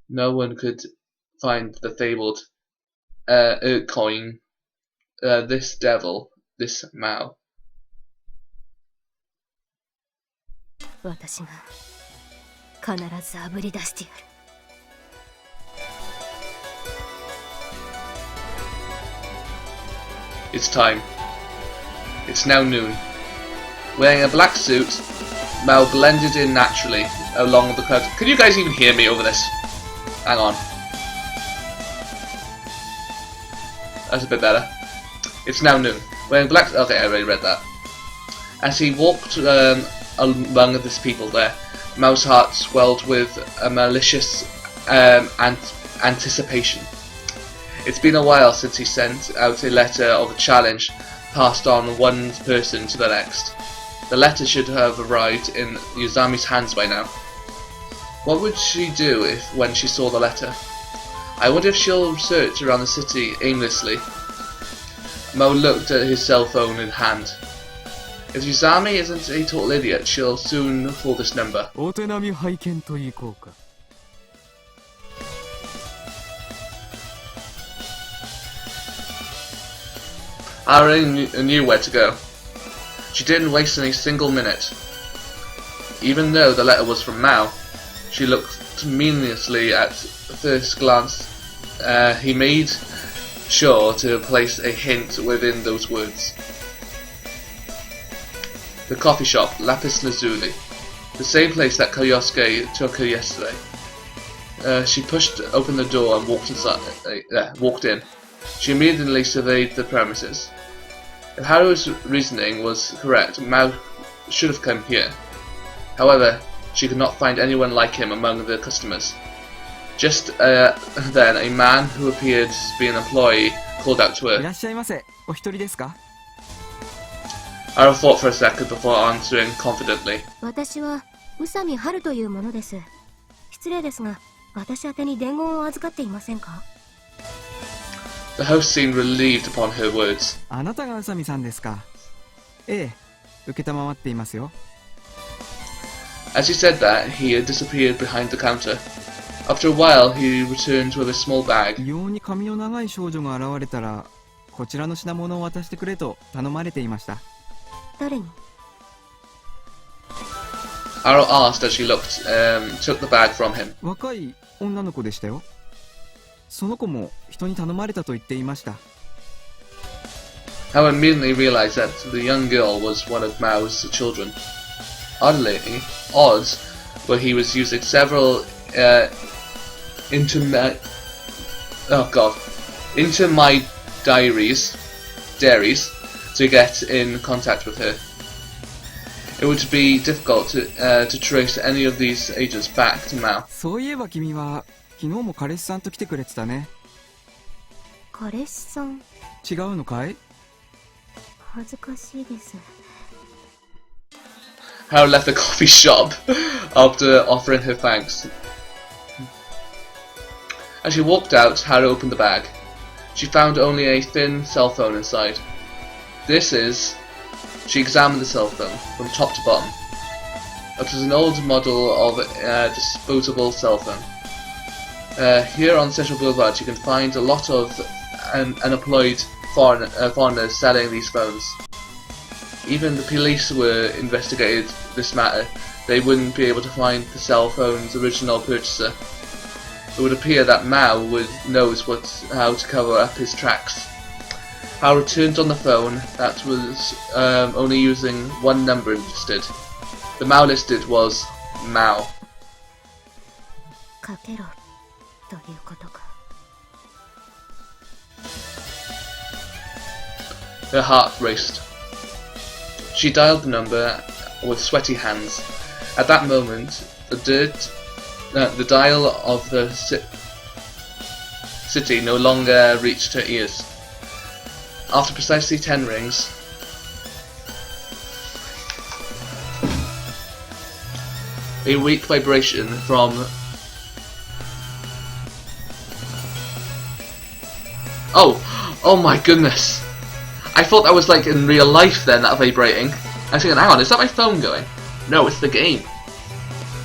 No one could find the fabled coin, this devil, this Mao. 私が必ずあぶり出してやる。It's time. It's now noon. Wearing a black suit, Mao blended in naturally along the crowd. Can you guys even hear me over this? Hang on. That's a bit better. It's now noon. Wearing black... Okay, I already read that. As he walked among this people there, Mao's heart swelled with a malicious anticipation. It's been a while since he sent out a letter of a challenge passed on one person to the next. The letter should have arrived in Yuzami's hands by now. What would she do when she saw the letter? I wonder if she'll search around the city aimlessly. Mao looked at his cell phone in hand. If Yuzami isn't a total idiot, she'll soon pull this number. お手並み拝見といこうか。Aaron knew where to go. She didn't waste any single minute. Even though the letter was from Mao, she looked meaninglessly at first glance. He made sure to place a hint within those words. The coffee shop, Lapis Lazuli. The same place that Koyosuke took her yesterday. She pushed open the door and walked in. She immediately surveyed the premises. If Haru's reasoning was correct, Mao should have come here. However, she could not find anyone like him among the customers. Just then, a man who appeared to be an employee called out to い her. らっしゃいませ。お一人ですか？ Haru thought for a second before answering confidently. 私は宇佐美春というものです。失礼ですが、私宛てに伝言を預かっていませんか？ The host seemed relieved upon her words. あなたが宇佐美さんですか？ええ、受けたまわっていますよ。 As he said that, he had disappeared behind the counter. After a while, he returned with a small bag. 異様に髪の長い少女が現れたら、こちらの品物を渡してくれと頼まれていました。誰に？ Haru asked as she took the bag from him. 若い女の子でしたよ。その子も人に頼まれたと言っていました。 Haru immediately realized that the young girl was one of Mao's children. Odd, but he was using several intermediaries to get in contact with her. It would be difficult to trace any of these agents back to Mao. そういえば君は昨日も彼氏さんと来てくれてたね。彼氏さん？違うのかい？恥ずかしいです。 Haru left the coffee shop after offering her thanks. As she walked out, Haru opened the bag. She found only a thin cell phone inside. She examined the cell phone from top to bottom. It was an old model of a disposable cell phone. Here on Central Boulevard, you can find a lot of unemployed foreigners selling these phones. Even the police were investigated this matter. They wouldn't be able to find the cell phone's original purchaser. It would appear that Mao knows how to cover up his tracks. Haru turned on the phone that was only using one number listed. The Mao listed was Mao. かけろということか。 Her heart raced. She dialed the number with sweaty hands. At that moment, the dial of the city no longer reached her ears. After precisely 10 rings, a weak vibration from... Oh my goodness! I thought that was like in real life then, that vibrating. I was thinking, hang on, is that my phone going? No, it's the game.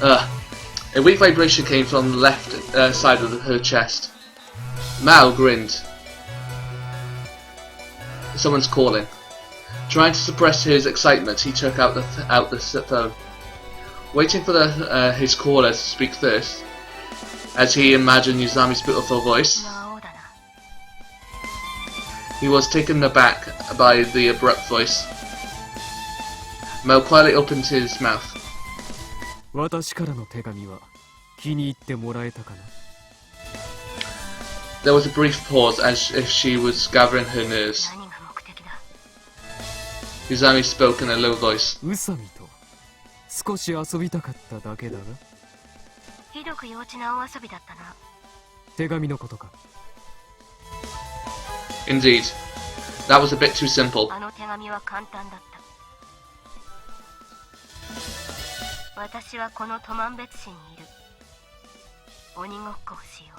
A weak vibration came from the left side of her chest. Mao grinned. Someone's calling. Trying to suppress his excitement, he took out the phone. Waiting for his caller to speak first, as he imagined Yuzami's beautiful voice, he was taken aback by the abrupt voice. Mao quietly opened his mouth. 私からの手紙は気に入ってもらえたかな？ There was a brief pause as if she was gathering her nerves. 何が目的だ？ Yuzami spoke in a low voice. 宇佐美と少し遊びたかっただけだが。ひどく幼稚なお遊びだったな。手紙のことか。 Indeed, that was a bit too simple. あの手紙は簡単だった。私はこのトマン別市にいる。鬼ごっこをしよ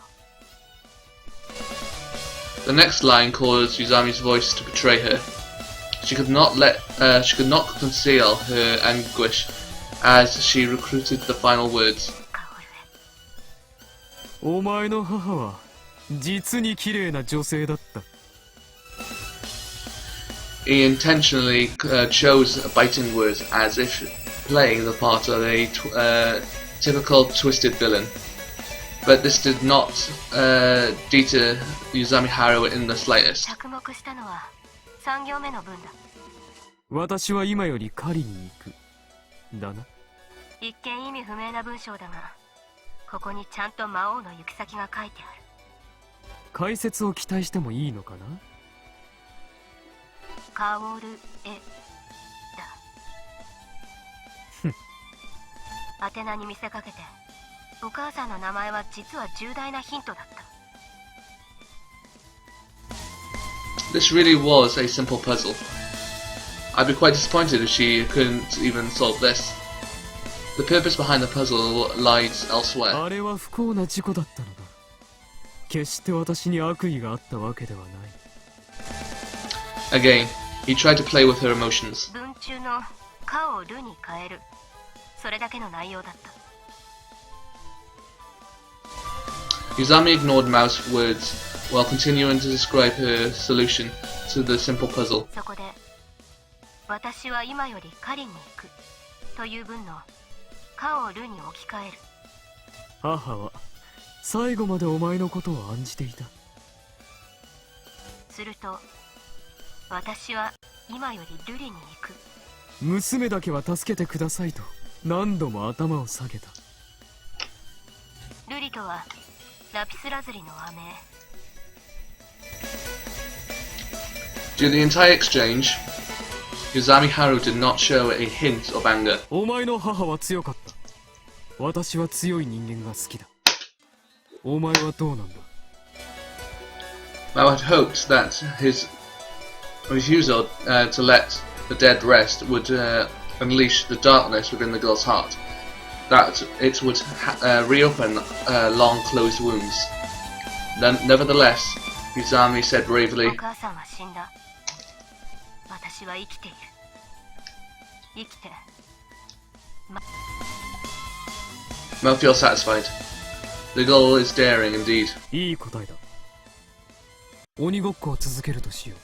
う。 The next line caused Yuzami's voice to betray her. She could not conceal her anguish as she recruited the final words. お前の母は実に綺麗な女性だった。 He intentionally chose biting words as if playing the part of a typical twisted villain. But this did not deter Yuzami Haru in the slightest. 着目したのは3行目の文だ。私は今より狩りに行く。だな。一見意味不明な文章だが、ここにちゃんと魔王の行き先が書いてある。解説を期待してもいいのかな。カオルエだ。宛名に見せかけて、お母さんの名前は実は重大なヒントだった。This really was a simple puzzle. I'd be quite disappointed if she couldn't even solve this. The purpose behind the puzzle lies elsewhere. あれは不幸な事故だったのだ。決して私に悪意があったわけではない。 Again, he tried to play with her emotions. 文中の「か」を「る」に変える。それだけの内容だった。Yuzami ignored Mao's words while continuing to describe her solution to the simple puzzle. そこで「私は今より狩りに行く」という文の「か」を「る」に置き換える。母は最後までお前のことを案じていた。すると「私は今よりルリに行く」。娘だけは助けてくださいと何度も頭を下げた。ルリとはラピスラズリの姉。 During the entire exchange, Yuzami Haru did not show a hint of anger. お前の母は強かった。私は強い人間が好きだ。お前はどうなんだ。 Mao had hoped that his refusal to let the dead rest would unleash the darkness within the girl's heart, that it would reopen long closed wounds. Nevertheless, Yuzami said お bravely, 母さんは死んだ。私は生きている。生きて Mao feels satisfied. The girl is daring indeed. いい答えだ。鬼ごっこを続けるとしよう。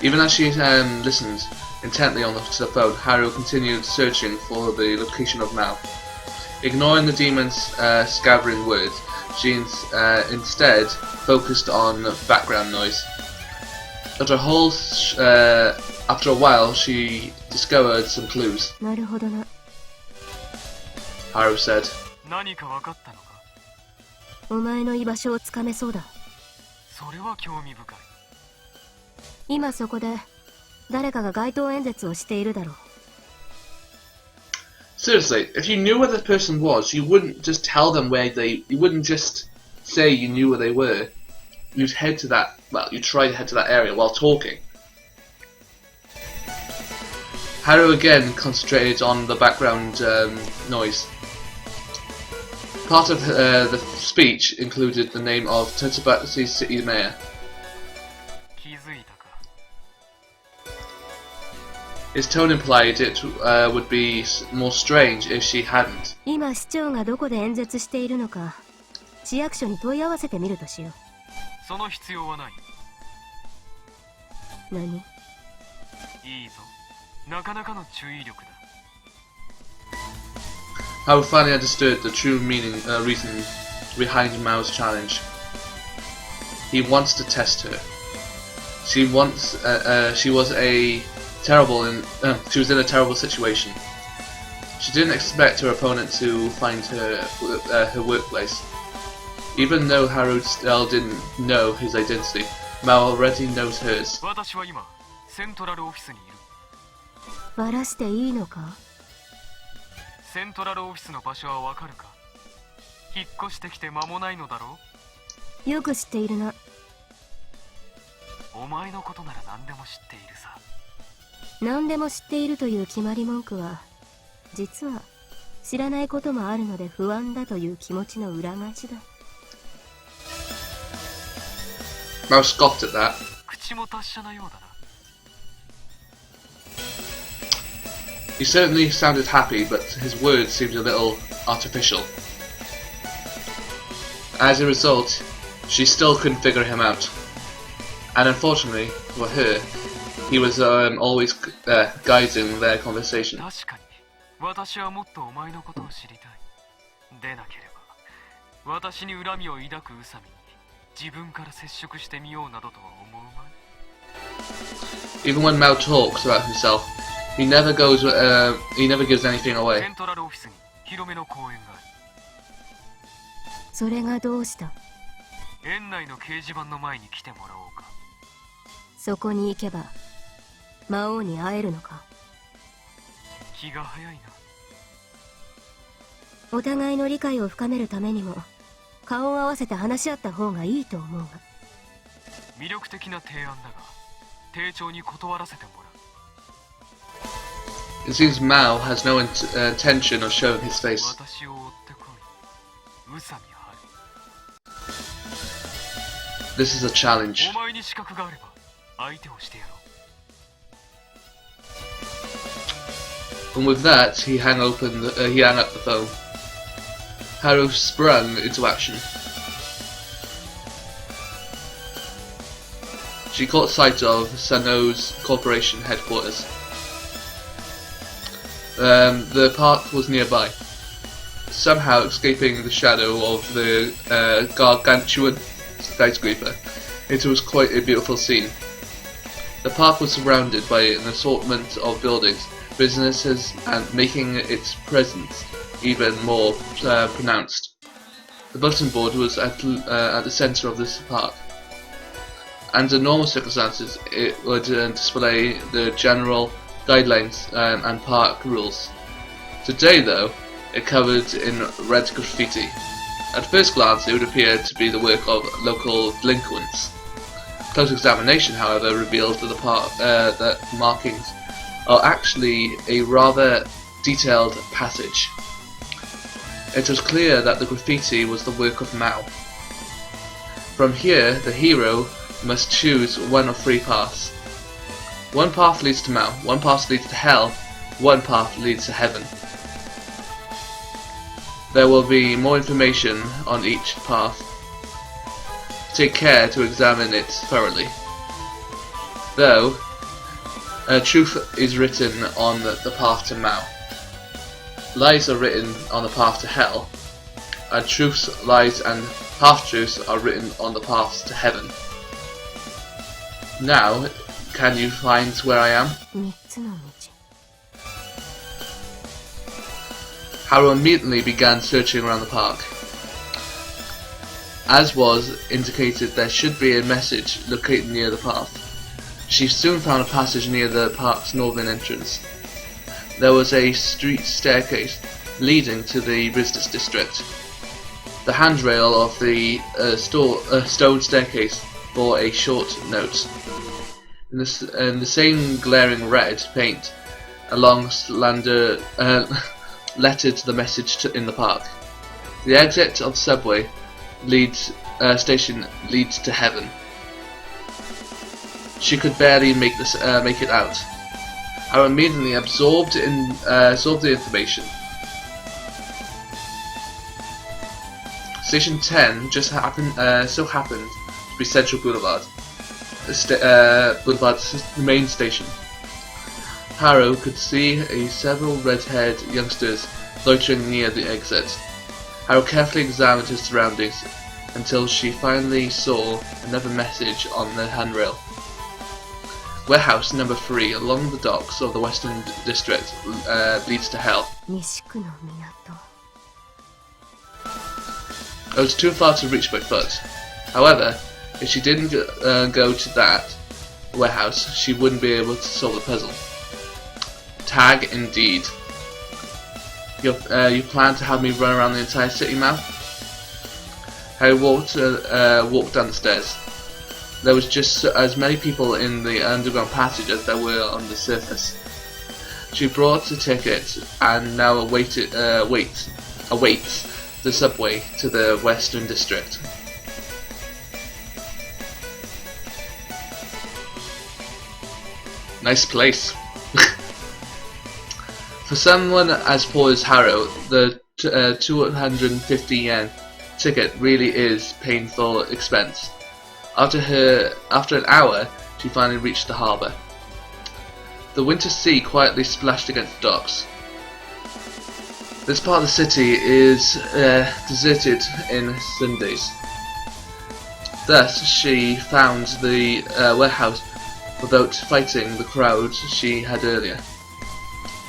Even as she listened intently to the phone, Haru continued searching for the location of Mao. Ignoring the demon's scattering words, she instead focused on background noise. After a while, she discovered some clues. なるほどな。 Haru said, 何か分かったのか。お前の居場所をつかめそうだ。それは興味深い。今そこで誰かが街頭演説をしているだろう。 Seriously, if you knew where the person was, you wouldn't just tell them you wouldn't just say you knew where they were. You'd head to that, you'd try to head to that area while talking. Haru again concentrated on the background noise. Part of the speech included the name of Totsubatsu's city mayor. 気づいたか。 His tone implied it would be more strange if she hadn't. 今市長がどこで演説しているのか市役所に問い合わせてみるとしよその必要はない。う。何？いいぞ。なかなかの注意力だ。 Haru finally understood the true reason behind Mao's challenge. He wants to test her. She was in a terrible situation. She didn't expect her opponent to find her workplace. Even though Haru still didn't know his identity, Mao already knows hers. 私は今セントラルオフィスにいる。バラしていいのか？セントラルオフィスの場所はわかるか。引っ越してきて間もないのだろう。よく知っているな。お前のことなら何でも知っているさ。何でも知っているという決まり文句は実は知らないこともあるので不安だという気持ちの裏返しだ。Mao scoffed at that. 口も達者なようだな。 He certainly sounded happy, but his words seemed a little artificial. As a result, she still couldn't figure him out. And unfortunately for her, he was always guiding their conversation. 確かに私はもっとお前のことを知りたい。でなければ私に恨みを抱く宇佐美に自分から接触してみようなどとは思うまい。 Even when Mao talks about himself, he never gives anything セ away. ントラルオフィスに広めの公演がある。それがどうした？園内の掲示板の前に来てもらおうか。そこに行けば魔王に会えるのか？気が早いな。お互いの理解を深めるためにも顔を合わせて話し合った方がいいと思うが。魅力的な提案だが丁重に断らせてもらう。 It seems Mao has no intention of showing his face. 私を追ってこい。宇佐美春。 This is a challenge. お前に資格があれば相手をしてやろう。 And with that, he hung up the phone. Haru sprung into action. She caught sight of Sano's corporation headquarters. The park was nearby, somehow escaping the shadow of the gargantuan skyscraper. It was quite a beautiful scene. The park was surrounded by an assortment of buildings, businesses, and making its presence even more pronounced. The bulletin board was at the centre of this park. Under normal circumstances, it would display the general guidelines and park rules. Today, though, it covered in red graffiti. At first glance, it would appear to be the work of local delinquents. Close examination, however, revealed that the markings are actually a rather detailed passage. It was clear that the graffiti was the work of Mao. From here, the hero must choose one of three paths. One path leads to Mao, one path leads to hell, one path leads to heaven. There will be more information on each path. Take care to examine it thoroughly. Though, truth is written on the path to Mao. Lies are written on the path to hell, and truths, lies, and half-truths are written on the path to heaven. Now, can you find where I am? 3つの道。 Haru immediately began searching around the park. As was indicated, there should be a message located near the path. She soon found a passage near the park's northern entrance. There was a street staircase leading to the business district. The handrail of the stone staircase bore a short note. In the same glaring red paint, a long slander lettered the message in the park. The exit of subway station leads to heaven. She could barely make it out. I immediately absorbed the information. Station 10 just so happened to be Central Boulevard, Boulevard's main station. Haru could see several red-haired youngsters loitering near the exit. Haru carefully examined his surroundings until she finally saw another message on the handrail. Warehouse number 3 along the docks of the Western District leads to hell. 西区の港。 It was too far to reach by foot. However, if she didn't go to that warehouse, she wouldn't be able to solve the puzzle. Tag indeed. You plan to have me run around the entire city, Mao? Harry walked down the stairs. There was just as many people in the underground passage as there were on the surface. She brought a ticket and now awaits the subway to the Western District. Nice place. For someone as poor as Haru, the 250 yen ticket really is painful expense. After an hour, she finally reached the harbour. The winter sea quietly splashed against the docks. This part of the city is deserted in Sundays. Thus, she found the warehouse without fighting the crowd she had earlier.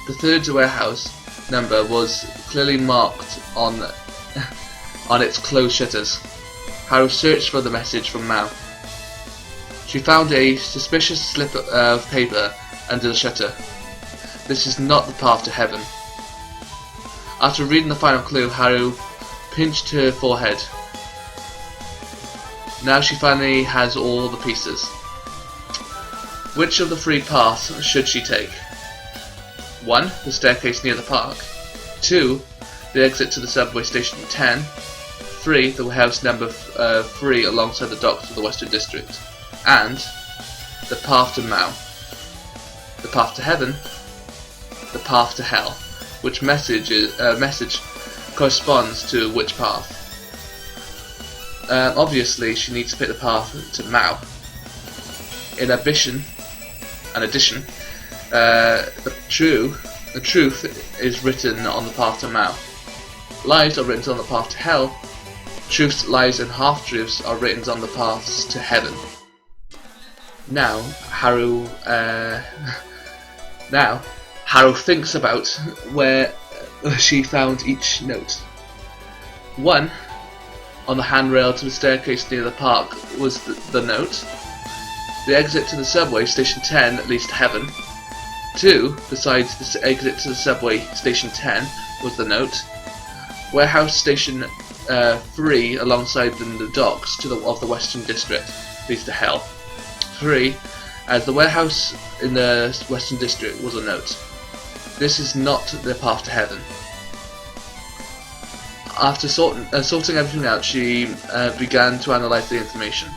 The third warehouse number was clearly marked on its closed shutters. Haru searched for the message from Mao. She found a suspicious slip of paper under the shutter. This is not the path to heaven. After reading the final clue, Haru pinched her forehead. Now she finally has all the pieces. Which of the three paths should she take? 1. The staircase near the park. 2. The exit to the subway station 10. 3. The warehouse number 3 alongside the docks of the Western District. And the path to Mao. The path to heaven. The path to hell. Which message corresponds to which path? Obviously, she needs to pick the path to Mao. In addition, the truth is written on the path to Mao. Lies are written on the path to hell. Truths, lies, and half-truths are written on the paths to heaven. Now, Haru thinks about where she found each note. 1. On the handrail to the staircase near the park was the note. The exit to the subway station 10 leads to heaven. 2. Besides the exit to the subway station 10 was the note. Warehouse station 3 alongside the docks of the Western District leads to hell. 3. As the warehouse in the Western District was a note. This is not the path to heaven. After sorting everything out, she began to analyze the information.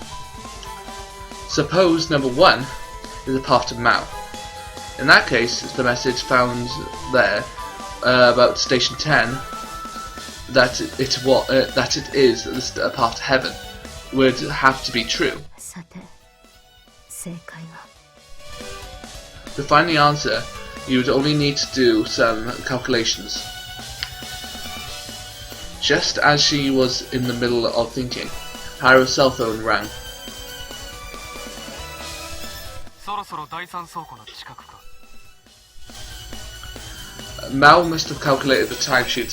Suppose number 1 is the path to Mao. In that case, the message found there about Station 10 that it is a path to heaven would have to be true. さて、正解は To find the answer, you would only need to do some calculations. Just as she was in the middle of thinking, Haru's cell phone rang. そろそろ第三倉庫の近くか。 Mao must have calculated the time she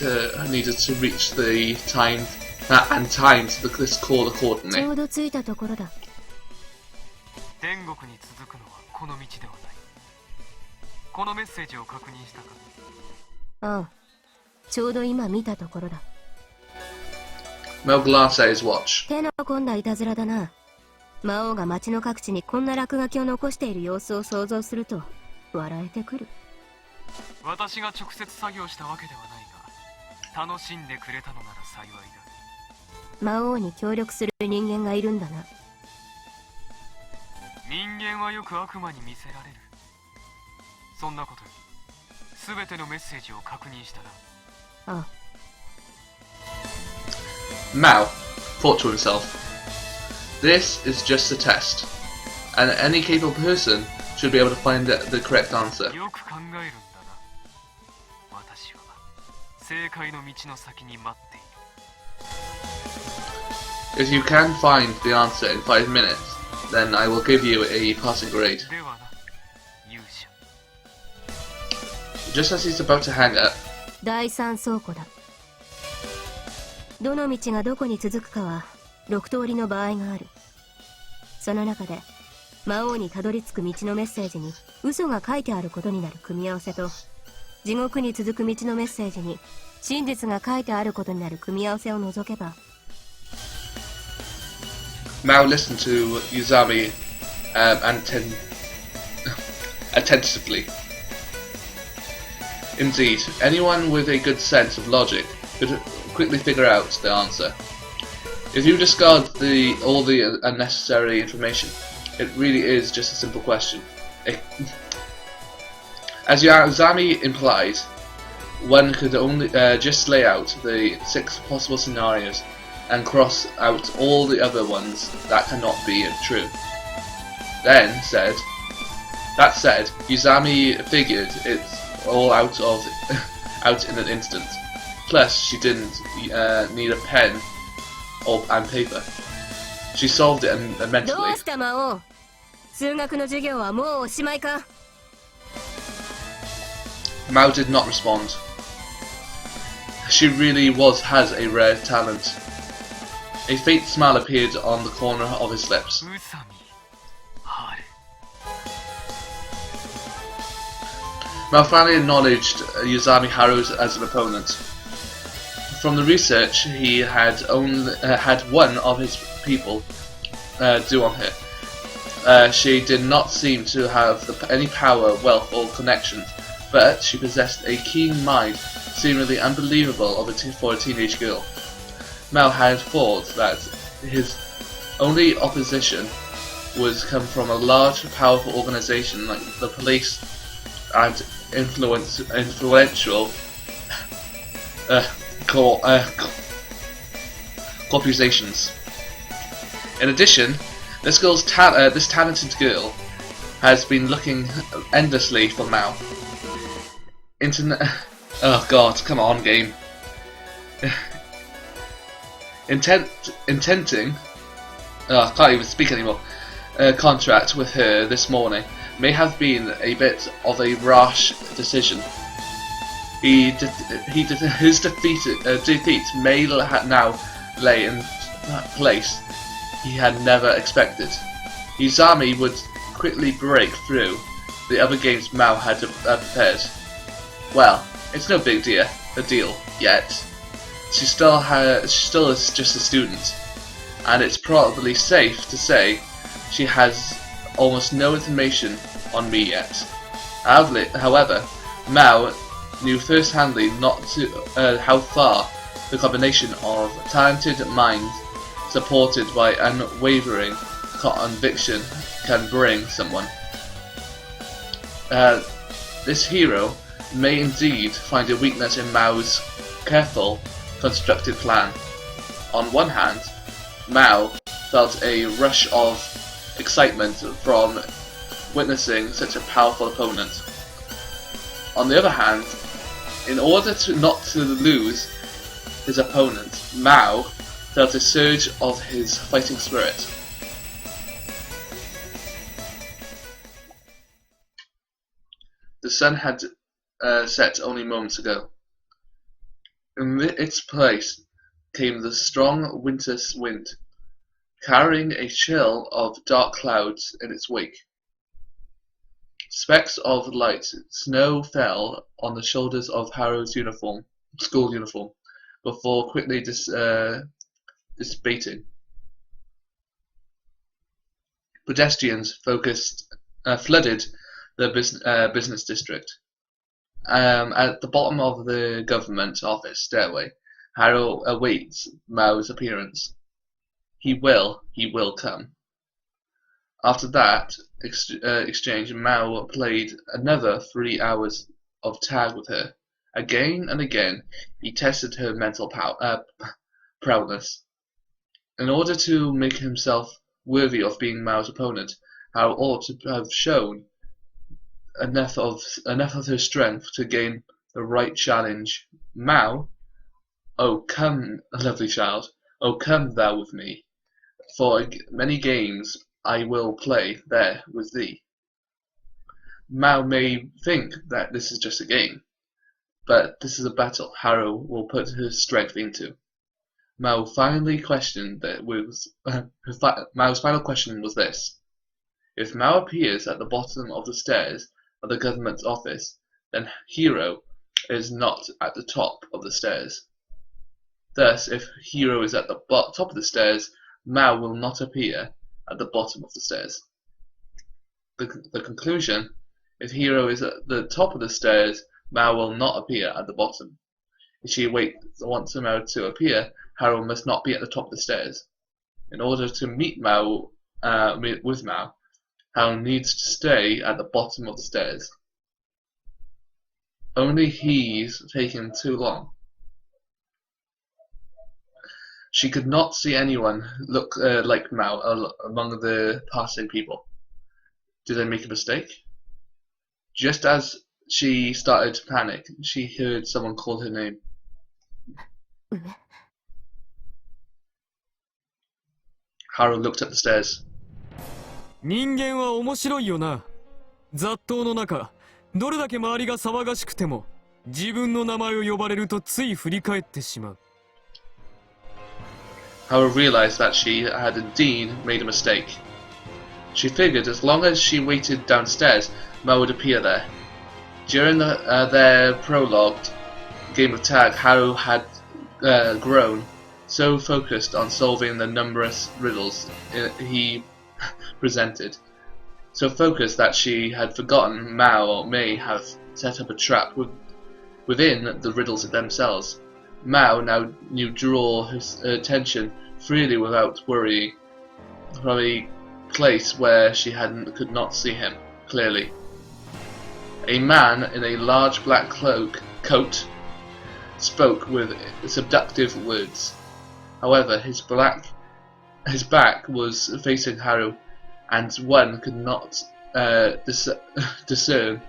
needed to reach the time and timed this call ち accordingly. ょうど着いたところだ。天国に続くのはこの道ではない。このメッセージを確認したか。ああ、ちょうど今見たところだ。 Mao glanced at his watch. 手の込んだいたずらだな。魔王が街の各地にこんな落書きを残している様子を想像すると笑えてくる。私が直接作業したわけではないが、楽しんでくれたのなら幸いだ。魔王に協力する人間がいるんだな。人間はよく悪魔に見せられる。そんなことより、全てのメッセージを確認したな。ああ。 Mao thought to himself, "This is just a test, and any capable person should be able to find the correct answer." よく考えるんだな。私は正解の道の先に待っている。 If you can find the answer in 5 minutes, then I will give you a passing grade. ではな、勇者。 Just as he's about to hang up, 第三倉庫だ。どの道がどこに続くかは6通りの場合がある。その中で魔王にたどり着く道のメッセージに嘘が書いてあることになる組み合わせと、地獄に続く道のメッセージに真実が書いてあることになる組み合わせを除けば。 Mao listened to Yuzami attentively. Indeed, anyone with a good sense of logic could quickly figure out the answer. If you discard all the unnecessary information, it really is just a simple question. As Yazami implied, one could only just lay out the 6 possible scenarios and cross out all the other ones that cannot be true. That said, Yazami figured it all out in an instant. Plus, she didn't need a pen and paper. She solved it mentally. どうしたマオ？数学の授業はもうおしまいか？ Mao did not respond. She really has a rare talent. A faint smile appeared on the corner of his lips. 宇佐美春 Mao finally acknowledged Yazami Haru as an opponent. From the research he had had one of his people do on her. She did not seem to have any power, wealth, or connections, but she possessed a keen mind, seemingly unbelievable for a teenage girl. Mao had thought that his only opposition would come from a large, powerful organization like the police and influential corporations. In addition, this talented girl has been looking endlessly for Mao. Oh god, come on, game. Intenting, I can't even speak anymore. Contract with her this morning may have been a bit of a rash decision. His defeat may now lay in that place he had never expected. Yazami would quickly break through the other games Mao had prepared. Well, it's no big deal yet. She still is just a student, and it's probably safe to say she has almost no information on me yet. However, Mao knew first-handly how far the combination of talented minds supported by unwavering conviction can bring someone. This hero may indeed find a weakness in Mao's careful, constructed plan. On one hand, Mao felt a rush of excitement from witnessing such a powerful opponent. On the other hand, in order not to lose his opponent, Mao felt a surge of his fighting spirit. The sun had set only moments ago. In its place came the strong winter wind, carrying a chill of dark clouds in its wake. Specks of light snow fell on the shoulders of Haru's school uniform, before quickly dissipating. Pedestrians flooded the business district. At the bottom of the government office stairway, Haru awaits Mao's appearance. He will come. After that exchange, Mao played another 3 hours of tag with her. Again and again, he tested her mental prowess. In order to make himself worthy of being Mao's opponent, Haru ought to have shown enough of her strength to gain the right challenge. Mao, oh come, lovely child, oh come thou with me. For many games I will play there with thee. Mao may think that this is just a game, but this is a battle Haru will put her strength into. Mao's final question was this: if Mao appears at the bottom of the stairs of the government office, then Hero is not at the top of the stairs. Thus, if Hero is at the top of the stairs, Mao will not appear at the bottom of the stairs. The conclusion: if Hero is at the top of the stairs, Mao will not appear at the bottom. If she wants Mao to appear, Haru must not be at the top of the stairs. In order to meet Mao, with Mao, Haru needs to stay at the bottom of the stairs. Only he's taking too long. She could not see anyone look like Mao among the passing people. Did I make a mistake? Just as she started to panic, she heard someone call her name. Haru looked up the stairs. 人間は面白いよな。雑踏の中、どれだけ周りが騒がしくても、自分の名前を呼ばれるとつい振り返ってしまう。Haru realized that she had indeed made a mistake. She figured as long as she waited downstairs, Mao would appear there. During their prologued game of tag, Haru had grown so focused on solving the numerous riddles he presented, so focused that she had forgotten Mao may have set up a trap within the riddles themselves. Mao now knew draw his attention freely without worrying, from a place where she could not see him clearly. A man in a large black coat spoke with seductive words. However, his back was facing Haru, and one could not discern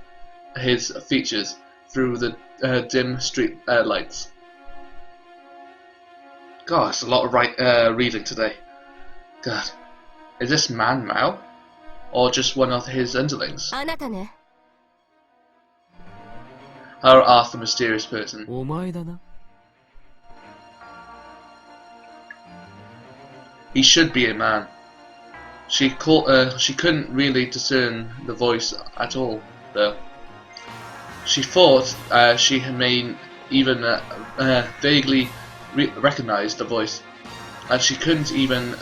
his features through the dim street lights. God, it's a lot of reading today. God, is this man Mao, or just one of his underlings? あなたね。 Haru asked the mysterious person. お前だな。 He should be a man. She couldn't really discern the voice at all, though. She thought she may even vaguely recognize the voice, and she couldn't even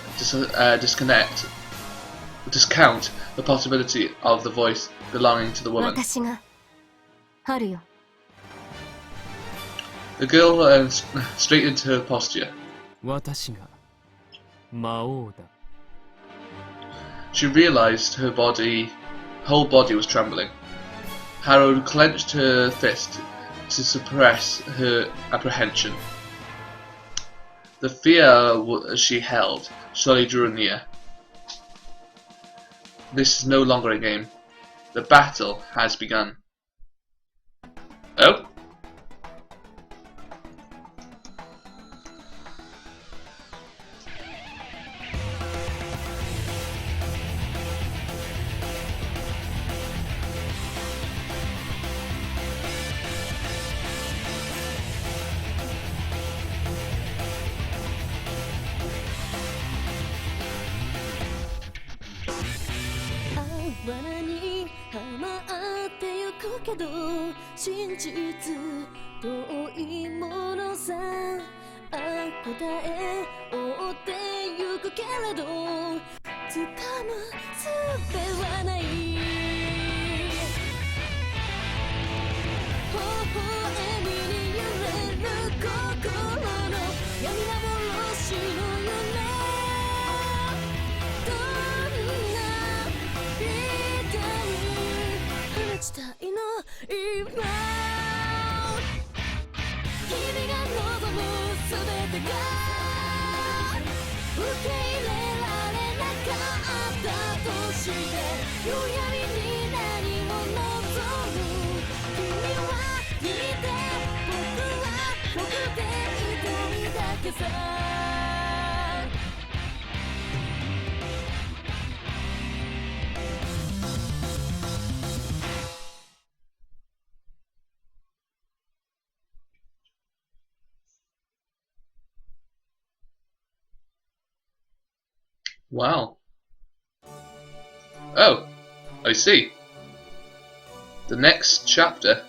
discount the possibility of the voice belonging to the woman. 私が春よ。 The girl straightened her posture. 私が魔王だ。 She realized her whole body was trembling. Haru clenched her fist to suppress her apprehension. The fear she held slowly drew near. This is no longer a game. The battle has begun. Oh? Wow. Oh, I see. The next chapter.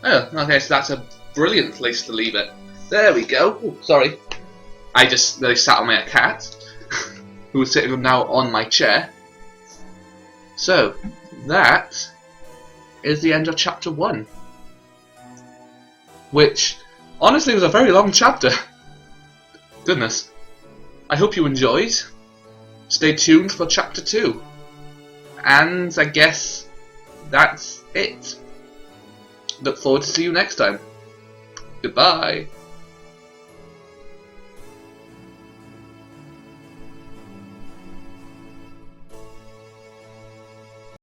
Oh, okay, so that's a brilliant place to leave it. There we go. Ooh, sorry. I just really sat on my cat, who was sitting now on my chair. So, that is the end of chapter 1. Which, honestly, was a very long chapter. Goodness. I hope you enjoyed. Stay tuned for chapter 2. And I guess that's it. look forward to see you next time. Goodbye.